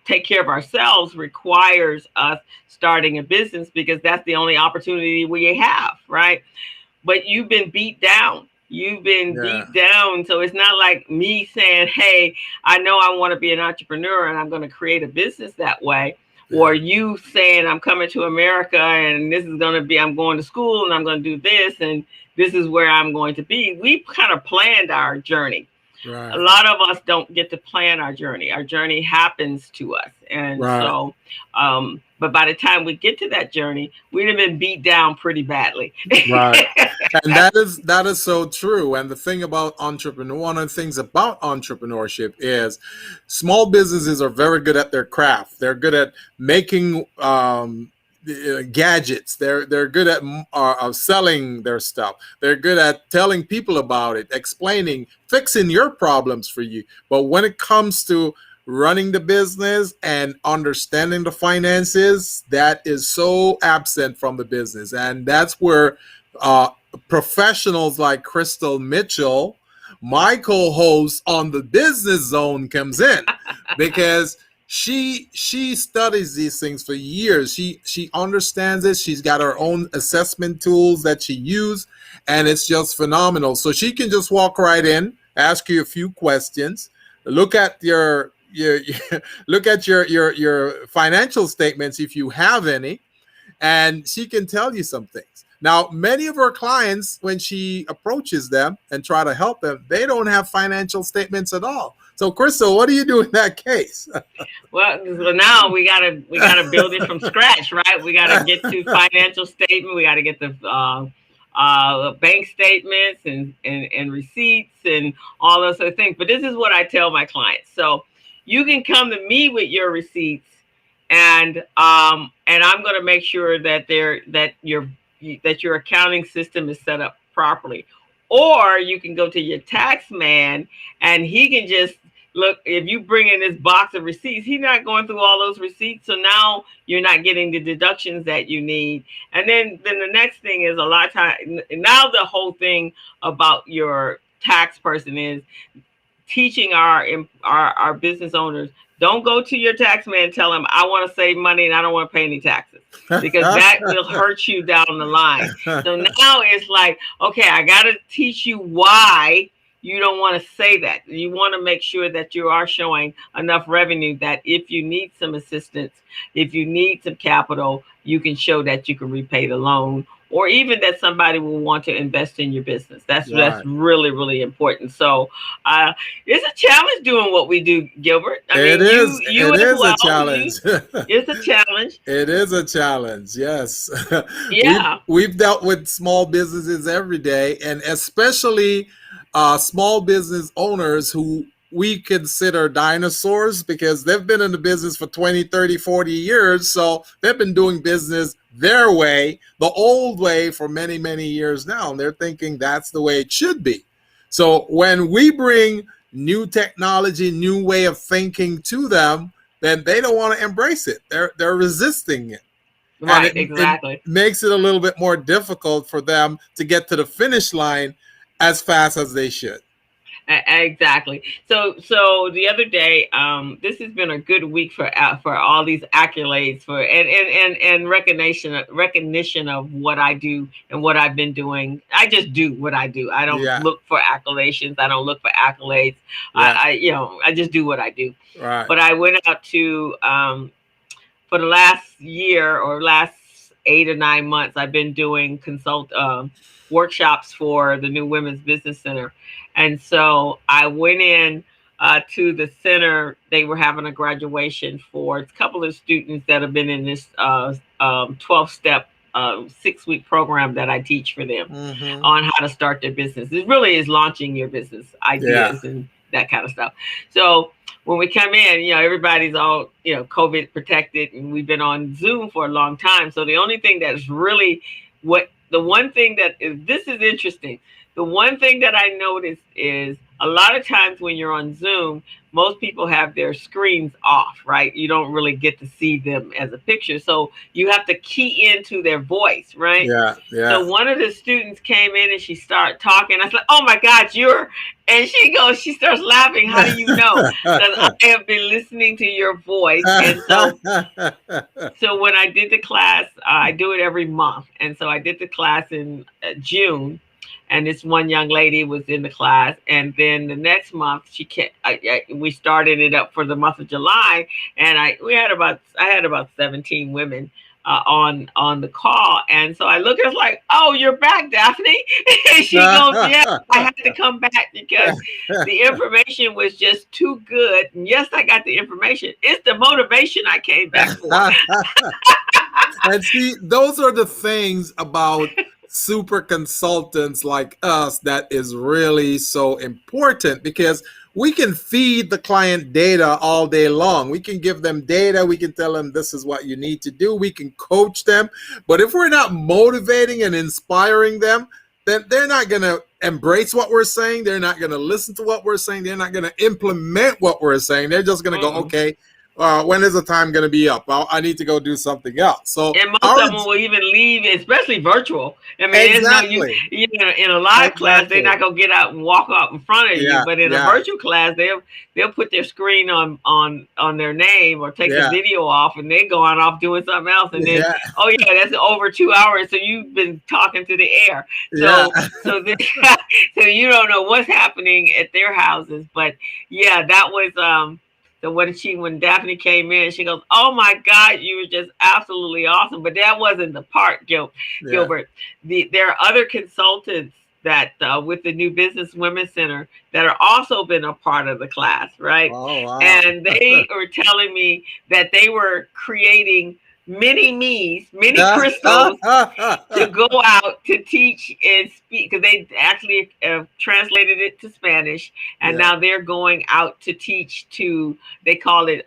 C: take care of ourselves requires us starting a business, because that's the only opportunity we have, right? But you've been beat down. You've been beat down. So it's not like me saying, hey, I know I want to be an entrepreneur and I'm going to create a business that way. Or you saying, I'm coming to America and this is going to be, I'm going to school and I'm going to do this and this is where I'm going to be. We kind of planned our journey. Right. A lot of us don't get to plan our journey. Our journey happens to us. And so, but by the time we get to that journey, we'd have been beat down pretty badly.
B: Right. And that is so true. And the thing about one of the things about entrepreneurship is small businesses are very good at their craft. They're good at making gadgets. They're good at selling their stuff. They're good at telling people about it, explaining, fixing your problems for you. But when it comes to running the business and understanding the finances, that is so absent from the business. And that's where professionals like Crystal Mitchell, my co-host on the Business Zone, comes in, because she studies these things for years. She understands it. She's got her own assessment tools that she uses, and it's just phenomenal. So she can just walk right in, ask you a few questions, look at your financial statements if you have any, and she can tell you some things. Now, many of her clients, when she approaches them and try to help them, they don't have financial statements at all. So, Crystal, what do you do in that case?
C: Well, now we gotta build it from scratch, right? We gotta get to financial statement. We gotta get the bank statements and receipts and all those other things. But this is what I tell my clients. So you can come to me with your receipts, and I'm going to make sure that your accounting system is set up properly. Or you can go to your tax man, and he can just look. If you bring in this box of receipts, he's not going through all those receipts, so now you're not getting the deductions that you need. And then the next thing is, a lot of time now the whole thing about your tax person is teaching our business owners, don't go to your tax man and tell him, I want to save money and I don't want to pay any taxes, because that will hurt you down the line. So now it's like, okay, I got to teach you why you don't want to say that. You want to make sure that you are showing enough revenue that if you need some assistance, if you need some capital, you can show that you can repay the loan, or even that somebody will want to invest in your business. That's really, really important. So it's a challenge doing what we do, Gilbert.
B: It is a challenge.
C: It's a challenge.
B: It is a challenge, yes.
C: Yeah.
B: We've dealt with small businesses every day, and especially small business owners who we consider dinosaurs, because they've been in the business for 20, 30, 40 years. So they've been doing business their way, the old way, for many, many years now. And they're thinking that's the way it should be. So when we bring new technology, new way of thinking to them, then they don't want to embrace it. They're resisting it.
C: Right, exactly.
B: It makes it a little bit more difficult for them to get to the finish line as fast as they should.
C: Exactly. So the other day, this has been a good week for all these accolades for and recognition of what I do and what I've been doing. I just do what I do. I don't look for accolades. I don't look for accolades. I just do what I do.
B: Right.
C: But I went out to for the last year or last 8 or 9 months, I've been doing workshops for the new Women's Business Center. And so I went in to the center. They were having a graduation for a couple of students that have been in this 12-step 6-week program that I teach for them on how to start their business. It really is launching your business ideas and that kind of stuff. So when we come in, everybody's all, COVID protected, and we've been on Zoom for a long time. So the only thing that's really this is interesting. The one thing that I noticed is a lot of times when you're on Zoom, most people have their screens off, right? You don't really get to see them as a picture. So you have to key into their voice, right?
B: Yeah.
C: So one of the students came in and she started talking. I was like, oh my God, and she starts laughing. How do you know? Because I have been listening to your voice. And so when I did the class, I do it every month. And so I did the class in June. And this one young lady was in the class, and then the next month we started it up for the month of July, and I had about 17 women on the call, and so I look at her like, "Oh, you're back, Daphne," and she goes, "Yeah, I had to come back because the information was just too good." And yes, I got the information. It's the motivation I came back for.
B: And see, those are the things about super consultants like us that is really so important, because we can feed the client data all day long. We can give them data. We can tell them this is what you need to do. We can coach them. But if we're not motivating and inspiring them, then they're not going to embrace what we're saying. They're not going to listen to what we're saying. They're not going to implement what we're saying. They're just going to go, okay, when is the time going to be up? Well, I need to go do something else. So,
C: and most of them will even leave, especially virtual. I mean,
B: exactly.
C: In a live class, they're not going to get out and walk out in front of you. But in a virtual class, they'll put their screen on their name or take the video off, and they're going off doing something else. And then, that's over 2 hours. So you've been talking to the air. So so you don't know what's happening at their houses. But that was So when Daphne came in, she goes, "Oh my God, you were just absolutely awesome." But that wasn't the part, Gilbert. There are other consultants that with the New Business Women's Center that are also been a part of the class, right?
B: Oh, wow.
C: And they were telling me that they were creating mini Crystals to go out to teach and speak, because they actually translated it to Spanish, and
B: Yeah.
C: now they're going out to teach to, they call it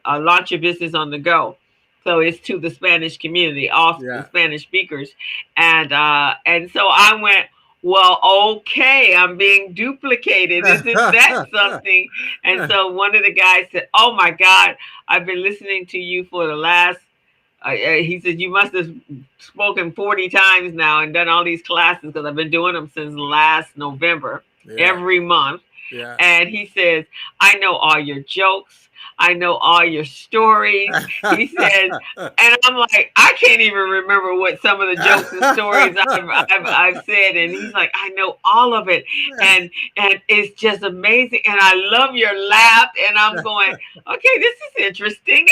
C: launch your business on the go. So it's to the Spanish community, all the
B: Yeah.
C: Spanish speakers, and so I went, well, okay, I'm being duplicated. Isn't that something? And so one of the guys said, "Oh my God, I've been listening to you for the last." He said, "You must have spoken 40 times now and done all these classes, because I've been doing them since last November,
B: Yeah.
C: every month."
B: Yeah.
C: And he says, "I know all your jokes. I know all your stories." He says, and I'm like, I can't even remember what some of the jokes and stories I've said. And he's like, "I know all of it. And it's just amazing. And I love your laugh." And I'm going, okay, this is interesting.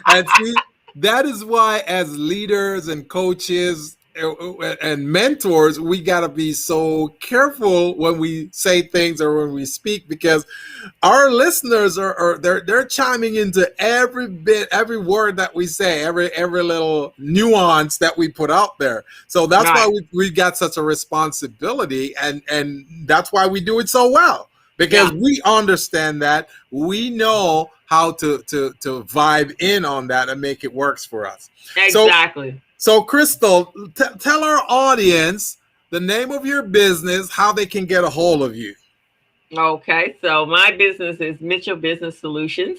B: And see, that is why, as leaders and coaches and mentors, we got to be so careful when we say things or when we speak, because our listeners they're chiming into every bit, every word that we say, every little nuance that we put out there. So that's why
C: Right.
B: we got such a responsibility, and that's why we do it so well, because
C: Yeah.
B: we understand that, we know how to vibe in on that and make it works for us.
C: Exactly.
B: So Crystal, tell our audience the name of your business, how they can get a hold of you.
C: Okay, so my business is Mitchell Business Solutions,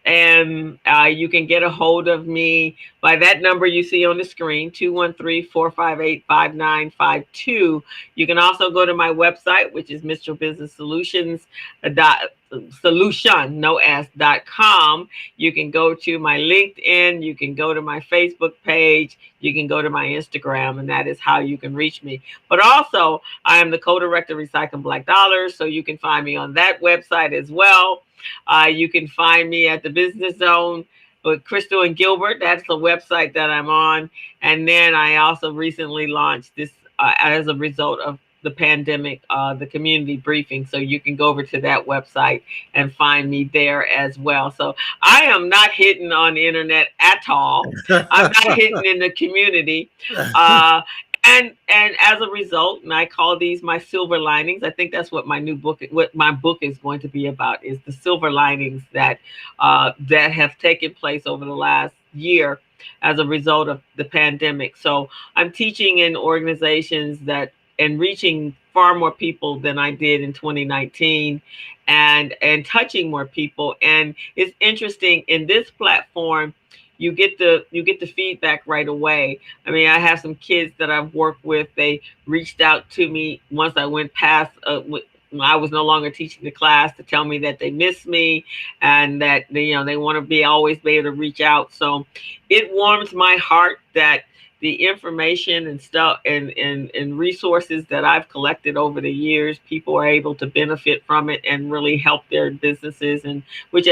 C: and you can get a hold of me by that number you see on the screen, 213-458-5952. You can also go to my website, which is Mitchell Business Solutions solution no s.com. You can go to my LinkedIn, you can go to my Facebook page, you can go to my Instagram, and that is how you can reach me. But also, I am the co-director of Recycling Black Dollars, so you can find me on that website as well. You can find me at the Business Zone with Crystal and Gilbert. That's the website that I'm on. And then I also recently launched this as a result of the pandemic, the community briefing. So you can go over to that website and find me there as well. So I am not hidden on the internet at all. I'm not hidden in the community. And as a result, and I call these my silver linings. I think that's what my book is going to be about, is the silver linings that that have taken place over the last year as a result of the pandemic. So I'm teaching in organizations that and reaching far more people than I did in 2019, and touching more people. And it's interesting, in this platform, you get the feedback right away. I mean, I have some kids that I've worked with. They reached out to me once I went past. I was no longer teaching the class, to tell me that they miss me, and that they want to always be able to reach out. So it warms my heart that the information and stuff and resources that I've collected over the years, people are able to benefit from it and really help their businesses, and which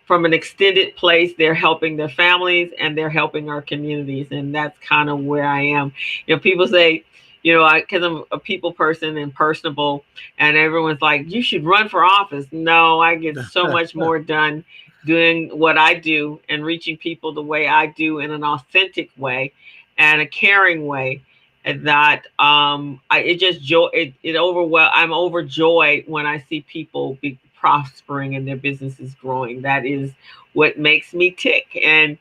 C: from an extended place, they're helping their families and they're helping our communities. And that's kind of where I am. People say, because I'm a people person and personable, and everyone's like, "You should run for office." No, I get so much more done doing what I do and reaching people the way I do, in an authentic way and a caring way. And that I'm overjoyed when I see people be prospering and their businesses growing. That is what makes me tick. And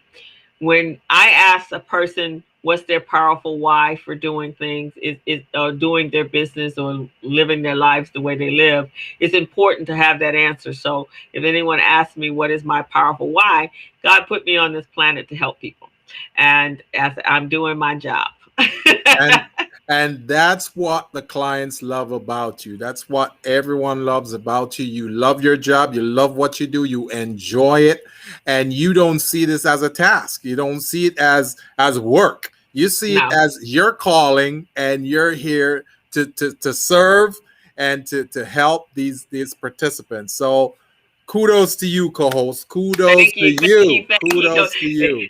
C: when I ask a person what's their powerful why for doing things, is doing their business or living their lives the way they live, it's important to have that answer. So if anyone asks me what is my powerful why, God put me on this planet to help people, and as I'm doing my job.
B: And that's what the clients love about you. That's what everyone loves about you. You love your job. You love what you do. You enjoy it. And you don't see this as a task. You don't see it as work. You see it as your calling, and you're here to serve and to help these participants. So kudos to you, co-host. Kudos to you. Kudos to you.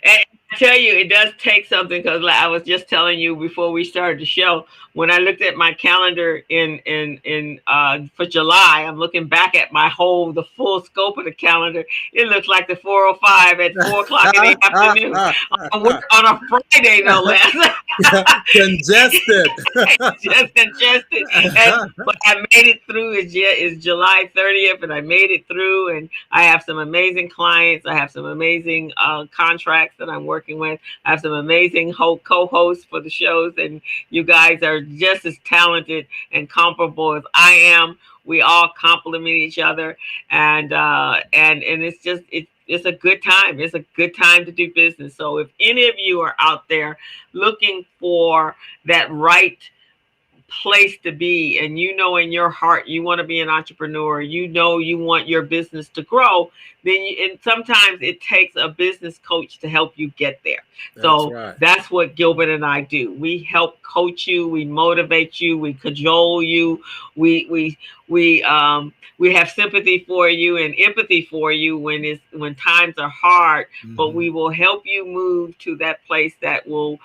C: tell you, it does take something, because like I was just telling you before we started the show, when I looked at my calendar in for July, I'm looking back at the full scope of the calendar. It looks like the 405 at 4 o'clock in the afternoon on a Friday, no less.
B: Congested.
C: Just congested. But I made it through. It's July 30th, and I made it through. And I have some amazing clients. I have some amazing contracts that I'm working with. I have some amazing co-hosts for the shows, and you guys are just as talented and comparable as I am. We all complement each other, and it's just it's a good time. It's a good time to do business. So if any of you are out there looking for that right place to be, and you know in your heart you want to be an entrepreneur, you know you want your business to grow, and sometimes it takes a business coach to help you get there. That's what Gilbert and I do. We help coach you, we motivate you, we cajole you, we have sympathy for you and empathy for you when times are hard, but we will help you move to that place that will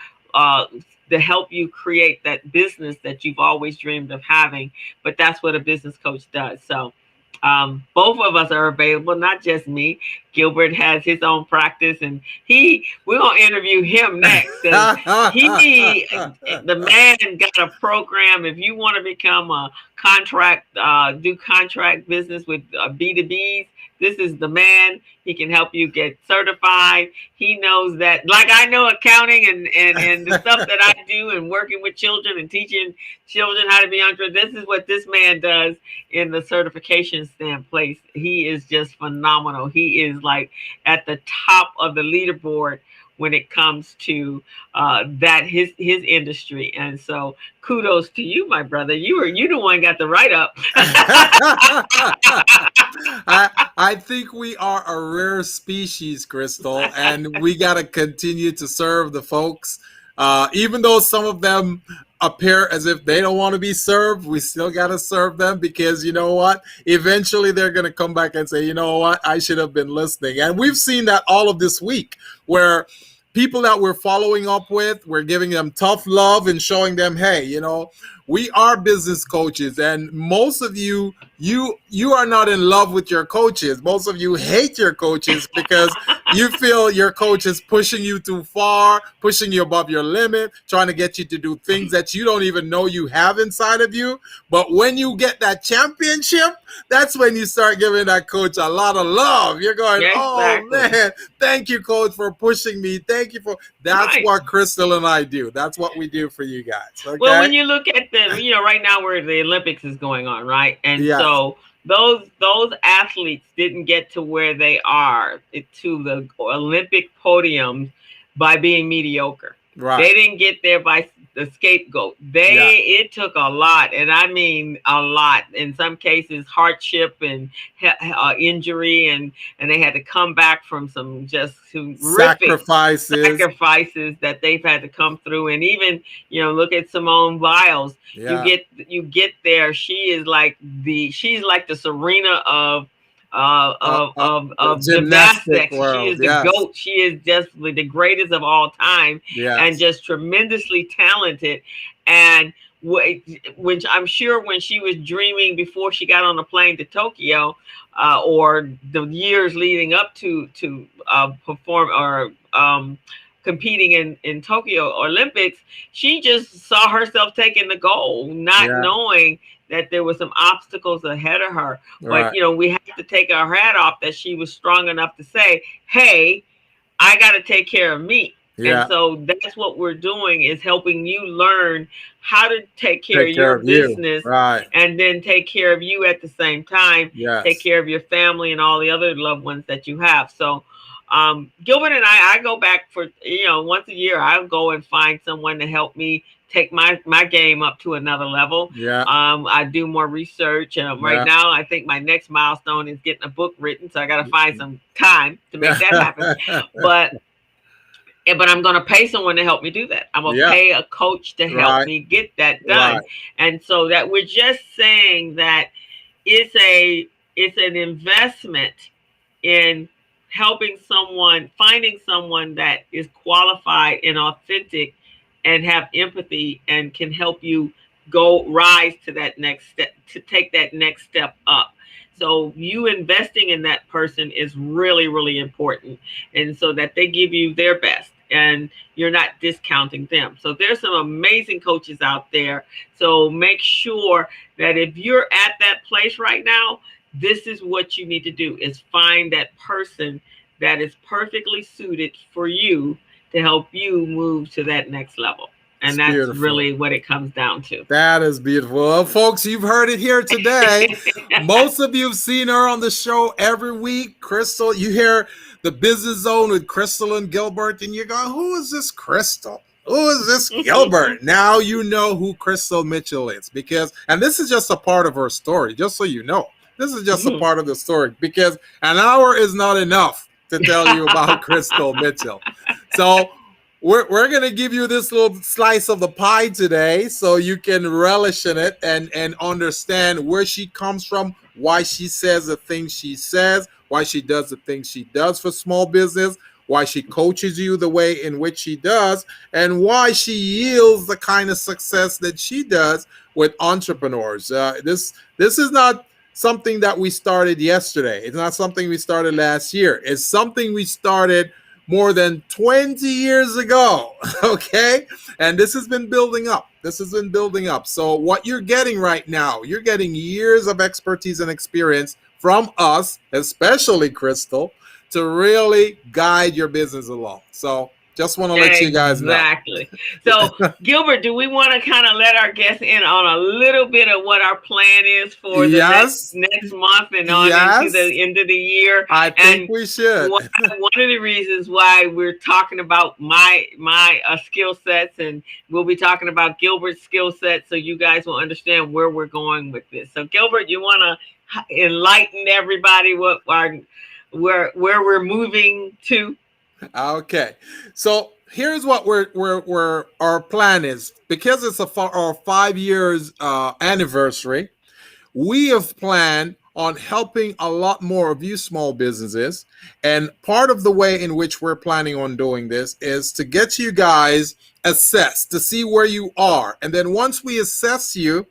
C: to help you create that business that you've always dreamed of having. But that's what a business coach does. So both of us are available, not just me. Gilbert has his own practice, and we're going to interview him next. The man got a program. If you want to become a do contract business with B2Bs, this is the man. He can help you get certified. He knows that, like I know accounting and the stuff that I do, and working with children and teaching children how to be entrepreneurs. This is what this man does in the certification standpoint. He is just phenomenal. He is like at the top of the leaderboard when it comes to his industry. And so kudos to you, my brother. You the one got the write up.
B: I think we are a rare species, Crystal, and we got to continue to serve the folks. Even though some of them appear as if they don't want to be served, we still got to serve them, because you know what? Eventually they're going to come back and say, you know what? I should have been listening. And we've seen that all of this week, where people that we're following up with, we're giving them tough love and showing them, hey, you know, we are business coaches, and most of you are not in love with your coaches. Most of you hate your coaches because you feel your coach is pushing you too far, pushing you above your limit, trying to get you to do things that you don't even know you have inside of you. But when you get that championship, that's when you start giving that coach a lot of love. You're going, oh man, thank you, coach, for pushing me. Thank you for that's what Crystal and I do. That's what we do for you guys. Okay?
C: Well, when you look at right now where the Olympics is going on, right? And so those athletes didn't get to where they are to the Olympic podium by being mediocre. Right. They didn't get there by the scapegoat. It took a lot, and I mean a lot. In some cases, hardship and injury, and they had to come back from some just sacrifices that they've had to come through. And even look at Simone Biles. Yeah. You get there. She's like the Serena of gymnastics. She is the GOAT. She is just the greatest of all time, and just tremendously talented. And when I'm sure when she was dreaming before she got on the plane to Tokyo, or the years leading up to perform or competing in Tokyo Olympics, she just saw herself taking the gold, not knowing that there were some obstacles ahead of her. Right. But, we have to take our hat off that she was strong enough to say, hey, I got to take care of me. Yeah. And so that's what we're doing, is helping you learn how to take care of your business, right, and then take care of you at the same time. Yes. Take care of your family and all the other loved ones that you have. So Gilbert and I go back for, once a year, I'll go and find someone to help me take my game up to another level. Yeah. I do more research. Right now, I think my next milestone is getting a book written. So I got to find some time to make that happen. But I'm going to pay someone to help me do that. I'm going to pay a coach to help me get that done. Right. And so that we're just saying that it's an investment in finding someone that is qualified and authentic and have empathy and can help you rise to that next step, to take that next step up. So you investing in that person is really, really important. And so that they give you their best and you're not discounting them. So there's some amazing coaches out there. So make sure that if you're at that place right now, this is what you need to do, is find that person that is perfectly suited for you to help you move to that next level. And that's beautiful. Really what it comes down to.
B: That is beautiful. Well, folks, you've heard it here today. Most of you have seen her on the show every week. Crystal, you hear the Business Zone with Crystal and Gilbert, and you go, who is this Crystal? Who is this Gilbert? Now you know who Crystal Mitchell is, and this is just a part of her story, just so you know. This is just a part of the story, because an hour is not enough to tell you about Crystal Mitchell. So we're going to give you this little slice of the pie today so you can relish in it and understand where she comes from, why she says the things she says, why she does the things she does for small business, why she coaches you the way in which she does, and why she yields the kind of success that she does with entrepreneurs. This is not something that we started yesterday. It's not something we started last year. It's something we started more than 20 years ago, okay? And this has been building up. So what you're getting right now, you're getting years of expertise and experience from us, especially Crystal, to really guide your business along. So just want to let you guys know.
C: Exactly. So, Gilbert, do we want to kind of let our guests in on a little bit of what our plan is for the next month and on into the end of the year?
B: I think we should.
C: One of the reasons why we're talking about my skill sets, and we'll be talking about Gilbert's skill sets, so you guys will understand where we're going with this. So, Gilbert, you want to enlighten everybody where we're moving to?
B: Okay, so here's what our plan is. Because it's our 5 years anniversary, we have planned on helping a lot more of you small businesses. And part of the way in which we're planning on doing this is to get you guys assessed, to see where you are. And then once we assess you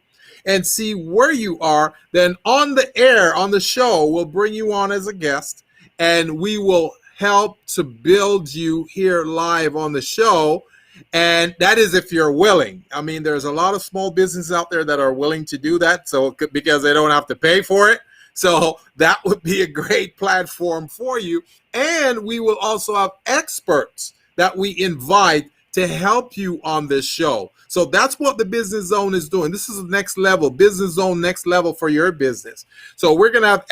B: and see where you are, then on the air, on the show, we'll bring you on as a guest, and we will help to build you here live on the show. And that is if you're willing. I mean, there's a lot of small businesses out there that are willing to do that, so because they don't have to pay for it. So that would be a great platform for you. And we will also have experts that we invite to help you on this show. So that's what the Business Zone is doing. This is the next level, Business Zone next level for your business. So we're going to have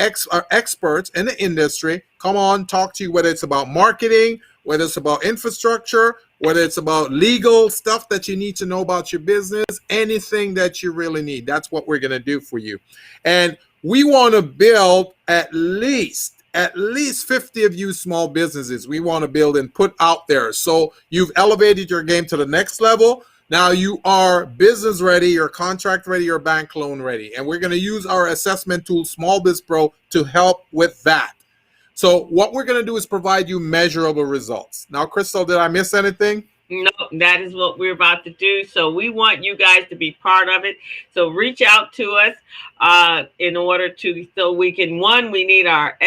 B: experts in the industry come on, talk to you, whether it's about marketing, whether it's about infrastructure, whether it's about legal stuff that you need to know about your business, anything that you really need. That's what we're going to do for you. And we want to build at least 50 of you small businesses. We want to build and put out there. So you've elevated your game to the next level. Now you are business ready, you're contract ready, you're bank loan ready. And we're going to use our assessment tool, SmallBizPro, to help with that. So what we're going to do is provide you measurable results. Now, Crystal, did I miss anything?
C: No, that is what we're about to do. So we want you guys to be part of it. So reach out to us in order to, so we can, we need our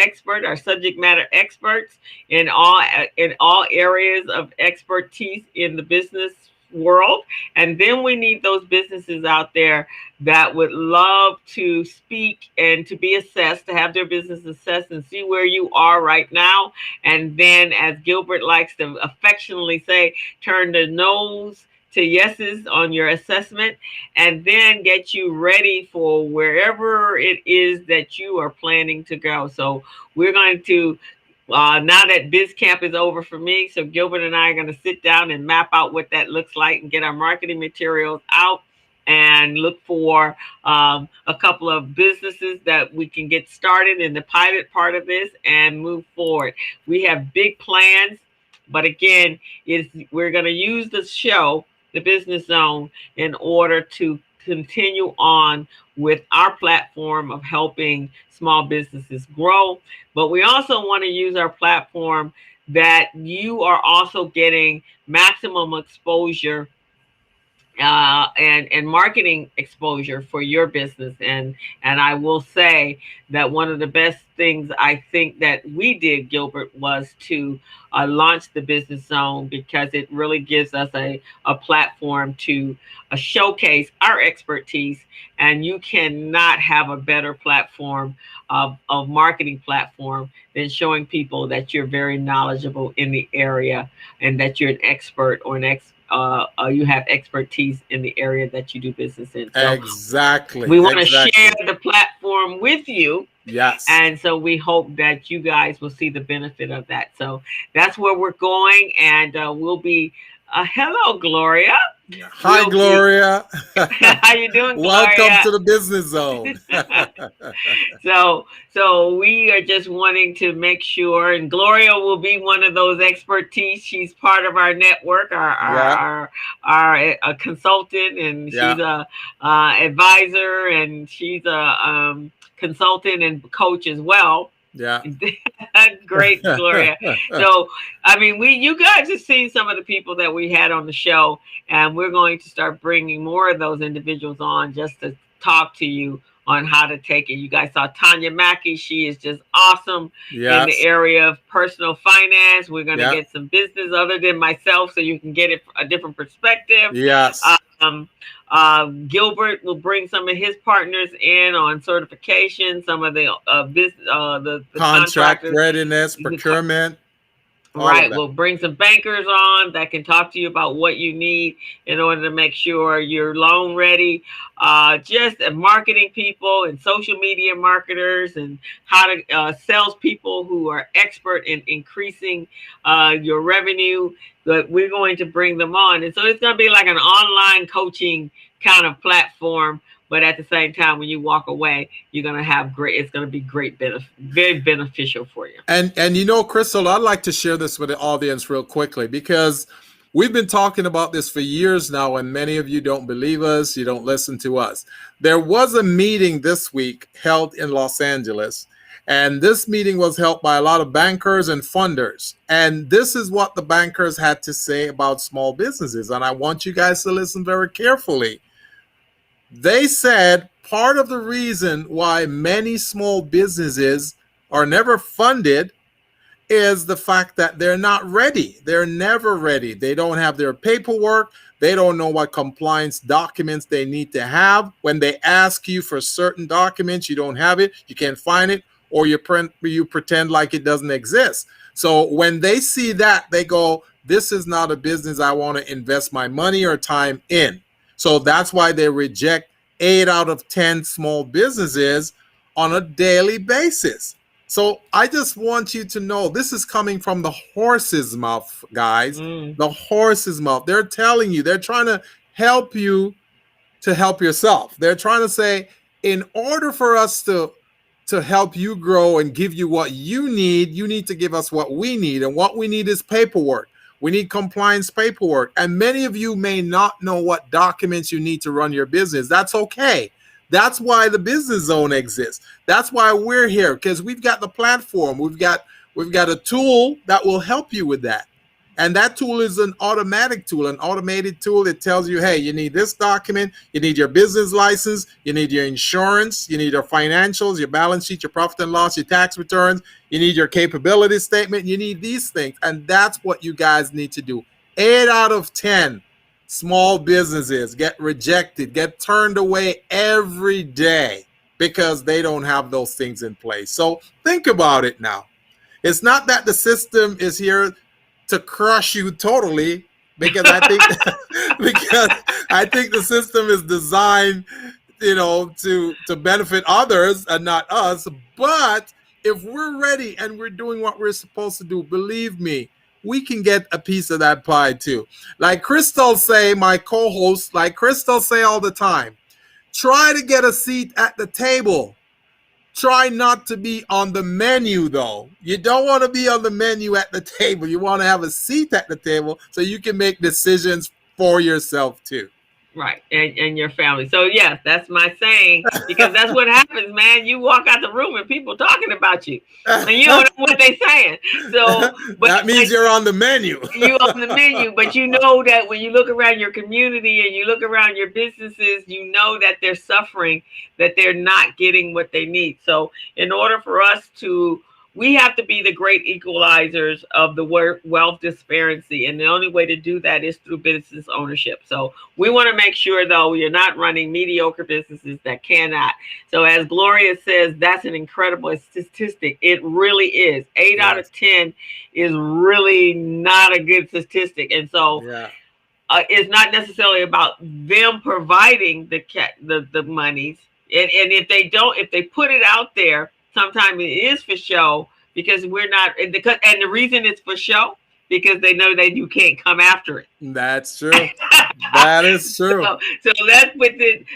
C: subject matter experts in all areas of expertise in the business world. And then we need those businesses out there that would love to speak and to be assessed, to have their business assessed and see where you are right now. And then, as Gilbert likes to affectionately say, turn the no's to yeses on your assessment, and then get you ready for wherever it is that you are planning to go. So we're going to now that Biz Camp is over for me, so Gilbert and I are going to sit down and map out what that looks like and get our marketing materials out and look for a couple of businesses that we can get started in the pilot part of this and move forward. We have big plans, but again, we're going to use the show, the Business Zone, in order to continue on with our platform of helping small businesses grow. But we also want to use our platform that you are also getting maximum exposure and marketing exposure for your business. And I will say that one of the best things I think that we did, Gilbert, was to launch the Business Zone, because it really gives us a platform to showcase our expertise. And you cannot have a better platform of marketing platform than showing people that you're very knowledgeable in the area, and that you're an expert or you have expertise in the area that you do business in. So
B: exactly.
C: We want to share the platform with you.
B: Yes.
C: And so we hope that you guys will see the benefit of that. So that's where we're going. And we'll be, hello, Gloria.
B: Hi, Gloria.
C: How you doing, Gloria?
B: Welcome to the Business Zone.
C: So we are just wanting to make sure, and Gloria will be one of those expertise. She's part of our network, our consultant, and she's a advisor, and she's a consultant and coach as well.
B: Yeah.
C: Great, Gloria. So, I mean, you guys have seen some of the people that we had on the show, and we're going to start bringing more of those individuals on just to talk to you on how to take it. You guys saw Tanya Mackey. She is just awesome in the area of personal finance. We're going to get some business other than myself, so you can get it a different perspective.
B: Yes.
C: Gilbert will bring some of his partners in on certification, some of the business, the
B: contract readiness, procurement.
C: Right. We'll bring some bankers on that can talk to you about what you need in order to make sure you're loan ready. Just marketing people and social media marketers, and how to salespeople who are expert in increasing your revenue. But we're going to bring them on. And so it's going to be like an online coaching kind of platform. But at the same time, when you walk away, you're going to have it's going to be very beneficial for you.
B: And you know, Crystal, I'd like to share this with the audience real quickly, because we've been talking about this for years now, and many of you don't believe us. You don't listen to us. There was a meeting this week held in Los Angeles, and this meeting was held by a lot of bankers and funders. And this is what the bankers had to say about small businesses. And I want you guys to listen very carefully. They said part of the reason why many small businesses are never funded is the fact that they're not ready. They're never ready. They don't have their paperwork. They don't know what compliance documents they need to have. When they ask you for certain documents, you don't have it, you can't find it, or you pretend like it doesn't exist. So when they see that, they go, this is not a business I want to invest my money or time in. So that's why they reject 8 out of 10 small businesses on a daily basis. So I just want you to know, this is coming from the horse's mouth, guys. The horse's mouth. They're telling you, they're trying to help you to help yourself. They're trying to say, in order for us to help you grow and give you what you need to give us what we need. And what we need is paperwork. We need compliance paperwork. And many of you may not know what documents you need to run your business. That's okay. That's why the Business Zone exists. That's why we're here, because we've got the platform. We've got a tool that will help you with that. And that tool is an automatic tool, an automated tool that tells you, hey, you need this document, you need your business license, you need your insurance, you need your financials, your balance sheet, your profit and loss, your tax returns, you need your capability statement, you need these things. And that's what you guys need to do. 8 out of 10 small businesses get rejected, get turned away every day because they don't have those things in place. So think about it now. It's not that the system is here to crush you totally, because I think the system is designed, to benefit others and not us. But if we're ready and we're doing what we're supposed to do, believe me, we can get a piece of that pie too. Like Crystal say, my co-host, like Crystal say all the time, try to get a seat at the table. Try not to be on the menu, though. You don't want to be on the menu at the table. You want to have a seat at the table so you can make decisions for yourself, too.
C: Right. And your family. So yes, that's my saying, because that's what happens, man. You walk out the room and people talking about you. And you don't know what they saying. So but
B: that means you're on the menu.
C: You on the menu, but you know that when you look around your community and you look around your businesses, you know that they're suffering, that they're not getting what they need. So in order for us to, we have to be the great equalizers of the wealth disparity. And the only way to do that is through business ownership. So we want to make sure, though, you're not running mediocre businesses that cannot. So as Gloria says, that's an incredible statistic. It really is. 8 out of 10 is really not a good statistic. And so it's not necessarily about them providing the monies. And if they don't, if they put it out there, sometimes it is for show, because we're not, and the reason it's for show, because they know that you can't come after it.
B: That's true. That is true.
C: So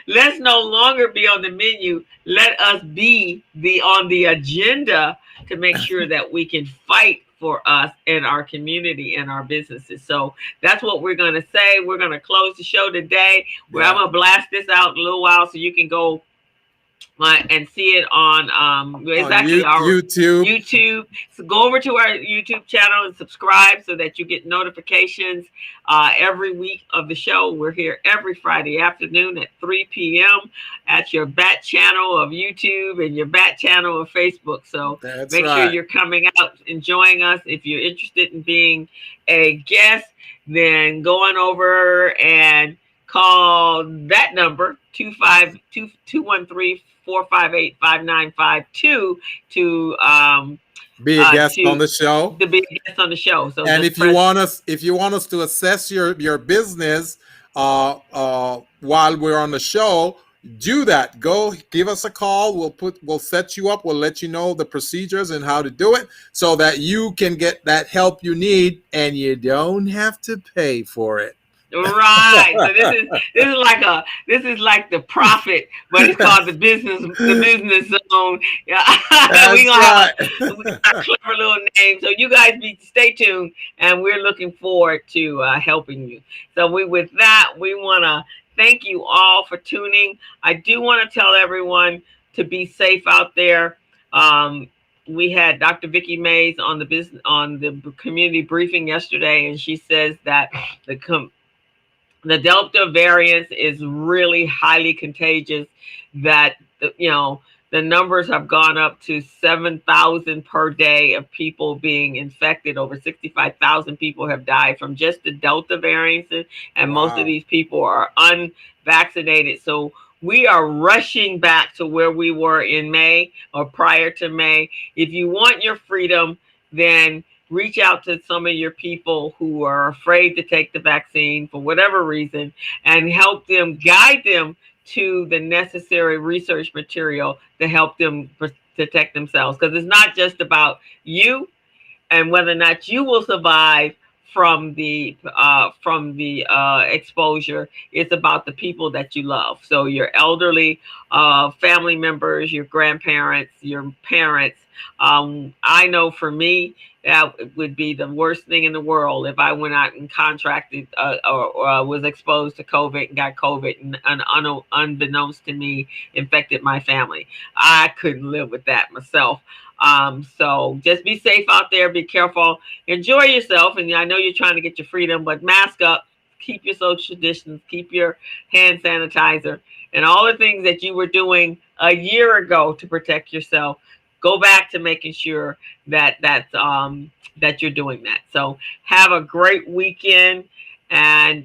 C: let's no longer be on the menu. Let us be on the agenda to make sure that we can fight for us and our community and our businesses. So that's what we're going to say. We're going to close the show today. Where I'm going to blast this out in a little while so you can go and see it on our YouTube. So go over to our YouTube channel and subscribe so that you get notifications every week of the show. We're here every Friday afternoon at 3 p.m. at your bat channel of YouTube and your bat channel of Facebook. So make sure you're coming out, enjoying us. If you're interested in being a guest, then go on over and call that number 213 458-5952 to
B: be a guest on the show.
C: To be a guest on the show. So,
B: and if you want us to assess your business while we're on the show, do that. Go give us a call. We'll set you up. We'll let you know the procedures and how to do it so that you can get that help you need and you don't have to pay for it.
C: Right. So this is like the profit, but it's called the business zone. Yeah. we got a clever little name. So you guys stay tuned, and we're looking forward to helping you. So with that, we want to thank you all for tuning. I do want to tell everyone to be safe out there. We had Dr. Vicki Mays on the community briefing yesterday, and she says that the Delta variant is really highly contagious, that, the numbers have gone up to 7,000 per day of people being infected. Over 65,000 people have died from just the Delta variant. And most of these people are unvaccinated. So we are rushing back to where we were in May or prior to May. If you want your freedom, then reach out to some of your people who are afraid to take the vaccine for whatever reason, and help them, guide them to the necessary research material to help them protect themselves. Because it's not just about you and whether or not you will survive from the exposure. It's about the people that you love. So your elderly family members, your grandparents, your parents. I know for me, that would be the worst thing in the world if I went out and contracted or was exposed to COVID and got COVID and unbeknownst to me, infected my family. I couldn't live with that myself. So just be safe out there. Be careful. Enjoy yourself. And I know you're trying to get your freedom, but mask up, keep your social distance, keep your hand sanitizer, and all the things that you were doing a year ago to protect yourself. Go back to making sure that you're doing that. So have a great weekend and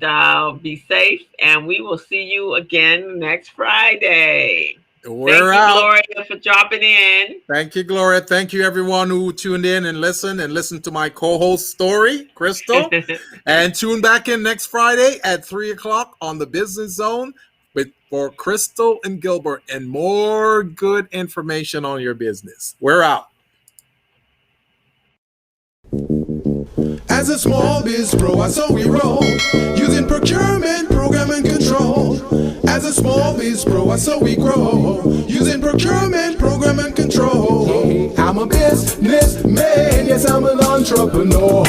C: be safe. And we will see you again next Friday.
B: We're out.
C: Gloria, for dropping in.
B: Thank you, Gloria. Thank you, everyone who tuned in and listened to my co-host story, Crystal. And tune back in next Friday at 3:00 on the Business Zone for Crystal and Gilbert and more good information on your business. We're out.
A: As a small biz pro, I saw we roll, using procurement, program, and control. As a small biz pro, I saw we grow, using procurement, program, and control. I'm a businessman, yes, I'm an entrepreneur.